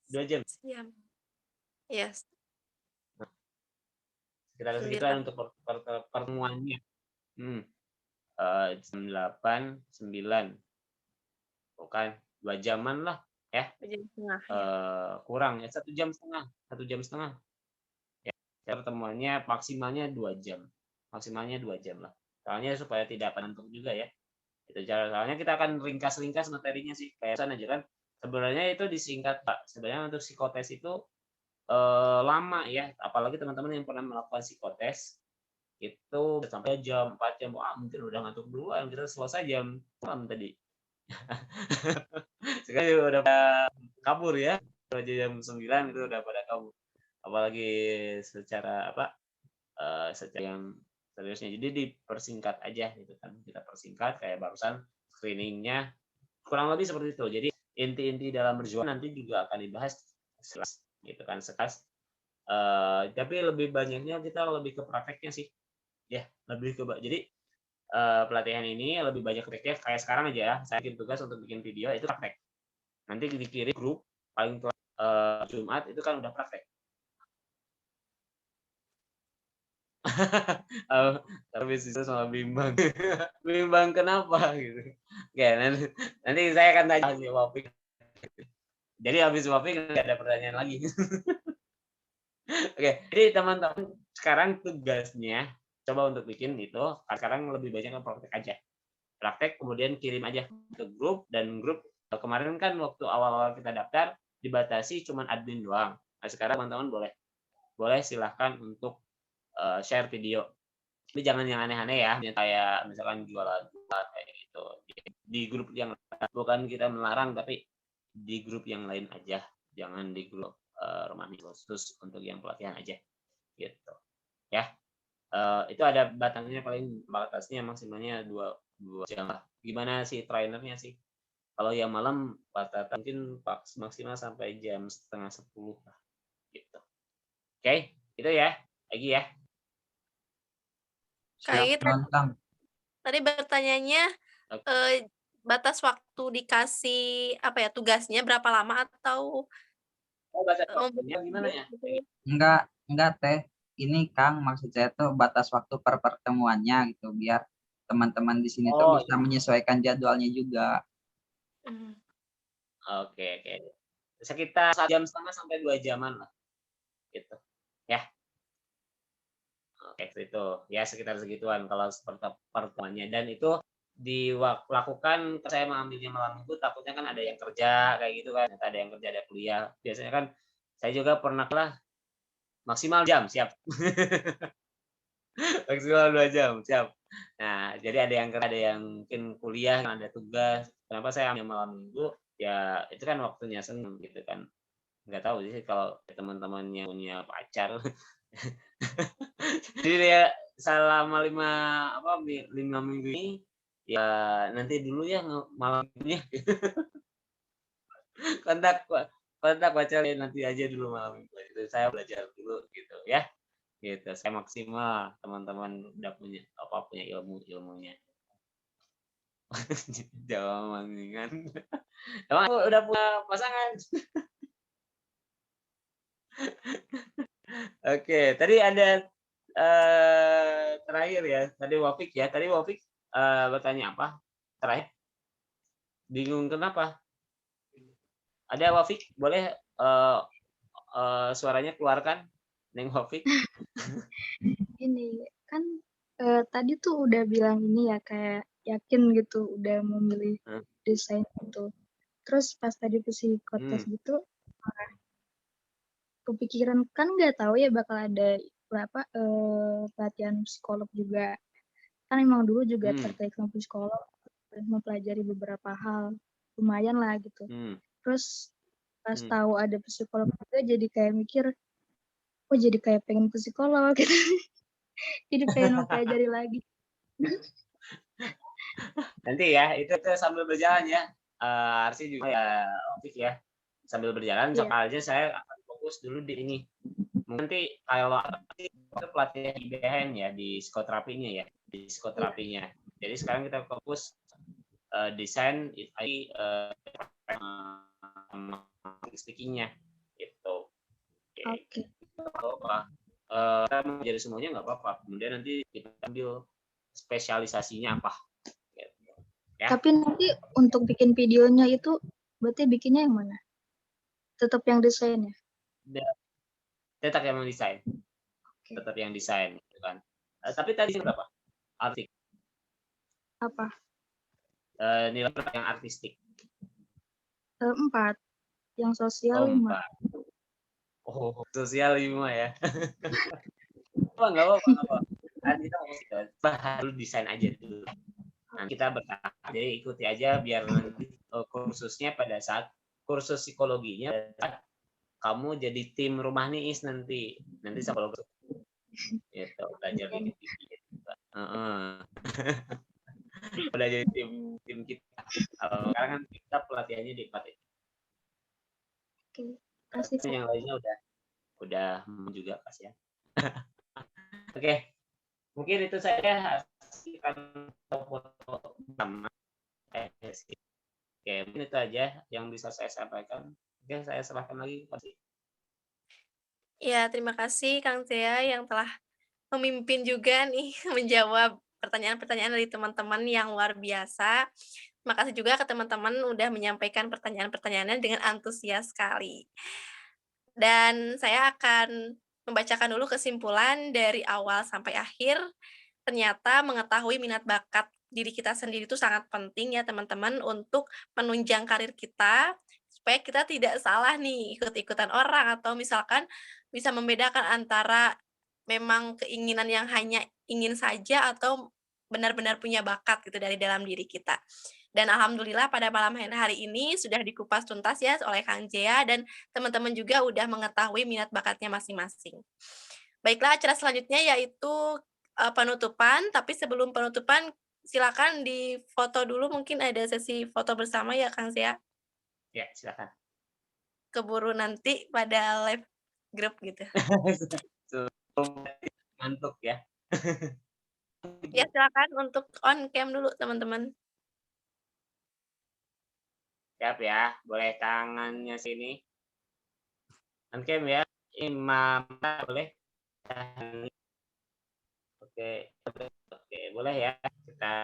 2 jam. Yes. Sekitar segituan untuk pertemuannya. Jam 8, 9. Bukan 2 jaman lah ya. 2 jam setengah. Kurang ya 1 jam setengah. 1 jam setengah. Ya, pertemuannya maksimalnya 2 jam. Maksimalnya 2 jam lah. Soalnya supaya tidak penentu juga ya. Itu soalnya kita akan ringkas-ringkas materinya sih. Kayak sana aja kan. Sebenarnya itu disingkat, Pak. Sebenarnya untuk psikotes itu lama ya. Apalagi teman-teman yang pernah melakukan psikotes itu sampai jam 4 jam. Wah, mungkin udah ngantuk duluan. Kita selesai jam malam tadi. Sekarang udah kabur ya. Jam 9 itu udah pada kabur. Apalagi secara secara yang seriusnya. Jadi dipersingkat aja gitu kan. Kita persingkat kayak barusan screeningnya kurang lebih seperti itu. Jadi inti-inti dalam berjuang nanti juga akan dibahas sekelas gitu kan, sekelas. Tapi lebih banyaknya kita lebih ke prakteknya sih. Ya, lebih ke jadi pelatihan ini lebih banyak prakteknya. Kayak sekarang aja ya, saya bikin tugas untuk bikin video itu praktek. Nanti dikirim grup paling Jumat itu kan udah praktek. Habis itu sama bimbang. Bimbang kenapa gitu. Oke, nanti saya akan tanya si Wapik. Jadi habis Wapik nggak ada pertanyaan lagi. Oke, jadi teman-teman sekarang tugasnya coba untuk bikin itu. Sekarang lebih banyak praktek aja. Praktek kemudian kirim aja ke grup, dan grup kemarin kan waktu awal-awal kita daftar dibatasi cuman admin doang. Nah, sekarang teman-teman boleh silahkan untuk share video. Tapi jangan yang aneh-aneh ya, kayak misalkan jualan kayak gitu. Di grup yang bukan kita melarang, tapi di grup yang lain aja. Jangan di grup Romani khusus untuk yang pelatihan aja. Gitu. Ya. Itu ada batangnya, paling batasnya maksimalnya 2 jam lah. Gimana sih trainernya sih? Kalau yang malam mungkin maksimal sampai jam 9:30 lah. Gitu. Oke, itu ya. Lagi ya. Kait tadi bertanyanya batas waktu dikasih tugasnya berapa lama atau batas waktunya gimana ya? Enggak Teh. Ini Kang, maksud saya tuh batas waktu per pertemuannya gitu, biar teman-teman di sini tuh bisa menyesuaikan jadwalnya juga. Oke. Sekitar 1,5 jam sampai 2 jaman lah. Gitu. Ya. Oke, itu ya sekitar segituan kalau seperti pertemuannya, dan itu dilakukan. Saya mengambilnya malam minggu, takutnya kan ada yang kerja kayak gitu kan, ada yang kerja, ada kuliah. Biasanya kan saya juga pernah lah maksimal jam siap. Maksimal 2 jam siap. Nah, jadi ada yang mungkin kuliah, ada tugas. Kenapa saya ambil malam minggu? Ya itu kan waktunya seneng gitu kan, nggak tahu sih kalau teman-teman yang punya pacar. Jadi ya selama 5 minggu ini ya nanti dulu ya malam ini kontak kontak pacar nanti aja dulu malam minggu itu saya belajar dulu gitu ya. Gitu, saya maksimal, teman-teman udah punya ilmunya. Jawaban mendingan. Emang udah punya pasangan? Oke, tadi ada terakhir ya. Tadi Wafik ya. Tadi Wafik bertanya apa? Terakhir. Bingung kenapa? Ada Wafik? Boleh suaranya keluarkan, Neng Wafik? Ini kan tadi tuh udah bilang ini ya kayak yakin gitu udah memilih desain itu. Terus pas tadi psikotes gitu kepikiran kan nggak tahu ya bakal ada berapa pelatihan psikolog juga. Kan emang dulu juga tertarik sama psikolog, mempelajari beberapa hal lumayan lah gitu. Terus pas tahu ada psikolog juga jadi kayak mikir, oh jadi kayak pengen psikolog gitu. Jadi pengen mempelajari lagi. Nanti ya, itu sambil berjalan ya. Arsi juga ya, Opik ya. Sambil berjalan, soalnya saya akan fokus dulu di ini. Nanti kalau pelatihan IBN ya, di psikoterapinya ya. Di psikoterapinya. Jadi sekarang kita fokus desain speakingnya gitu. Oke. Kita menjadi semuanya nggak apa-apa. Kemudian nanti kita ambil spesialisasinya apa. Gitu. Ya. Tapi nanti untuk bikin videonya itu berarti bikinnya yang mana? Tetap yang desain ya? Tetap yang desain. Tetap yang desain gitu kan. Tapi tadi berapa? Artik. Apa? Nilai yang artistik. 4. Yang sosial 5. Oh, sosial 5 ya. Nggak apa-apa. Kan kita bahas dulu desain aja dulu. Nah, kita bertahap. Jadi ikuti aja biar nanti kursusnya pada saat kursus psikologinya kamu jadi tim rumah niis nanti psikolog gitu belajar dikit-dikit. Udah jadi tim kita. Sekarang kan kita pelatihannya di 4 itu. Oke, kasih. Yang lainnya udah juga pas ya. Oke. Mungkin itu saya akan foto sama. Oke, mungkin itu aja yang bisa saya sampaikan. Oke, saya serahkan lagi kepada Ya, terima kasih Kang Zea yang telah memimpin juga nih menjawab pertanyaan-pertanyaan dari teman-teman yang luar biasa. Terima kasih juga ke teman-teman udah menyampaikan pertanyaan-pertanyaannya dengan antusias sekali. Dan saya akan membacakan dulu kesimpulan dari awal sampai akhir. Ternyata mengetahui minat bakat diri kita sendiri itu sangat penting ya teman-teman untuk menunjang karir kita supaya kita tidak salah nih ikut-ikutan orang atau misalkan bisa membedakan antara memang keinginan yang hanya ingin saja atau benar-benar punya bakat gitu dari dalam diri kita. Dan alhamdulillah pada malam hari ini sudah dikupas tuntas ya oleh Kang Zea dan teman-teman juga udah mengetahui minat bakatnya masing-masing. Baiklah, acara selanjutnya yaitu penutupan, tapi sebelum penutupan silakan difoto dulu, mungkin ada sesi foto bersama ya Kang Zea. Ya, silakan. Keburu nanti pada live grup gitu. Ngantuk ya. Ya, silakan untuk on cam dulu teman-teman. Siap ya, boleh tangannya sini. On cam ya. Imam boleh. Oke, boleh ya kita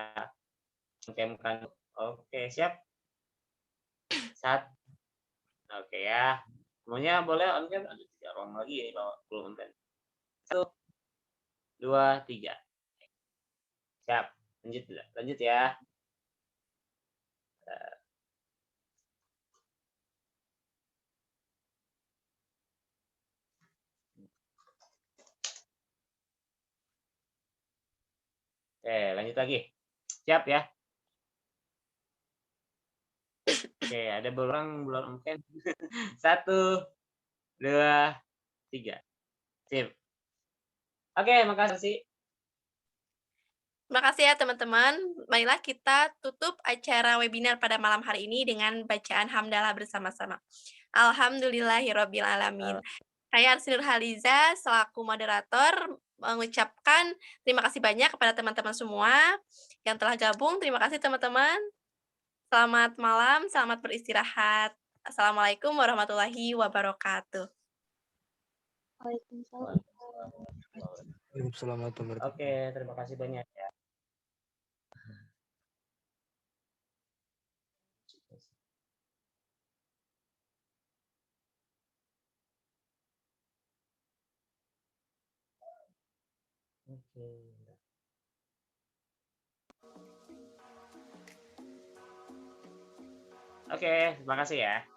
camkan. Oke, siap. Oke ya. Semuanya boleh on cam. Ada 3 orang lagi ya kalau belum on cam. 1, 2, 3. Siap. Lanjut ya. Oke, lanjut lagi. Siap ya. Oke, ada belum on cam. 1, 2, 3. Sip. Oke, makasih. Terima kasih ya teman-teman. Marilah kita tutup acara webinar pada malam hari ini dengan bacaan hamdalah bersama-sama. Alhamdulillahirabbil alamin. Saya Arsi Nurhaliza selaku moderator mengucapkan terima kasih banyak kepada teman-teman semua yang telah gabung. Terima kasih teman-teman. Selamat malam, selamat beristirahat. Assalamualaikum warahmatullahi wabarakatuh. Waalaikumsalam. Oke, terima kasih banyak ya. Oke, terima kasih ya.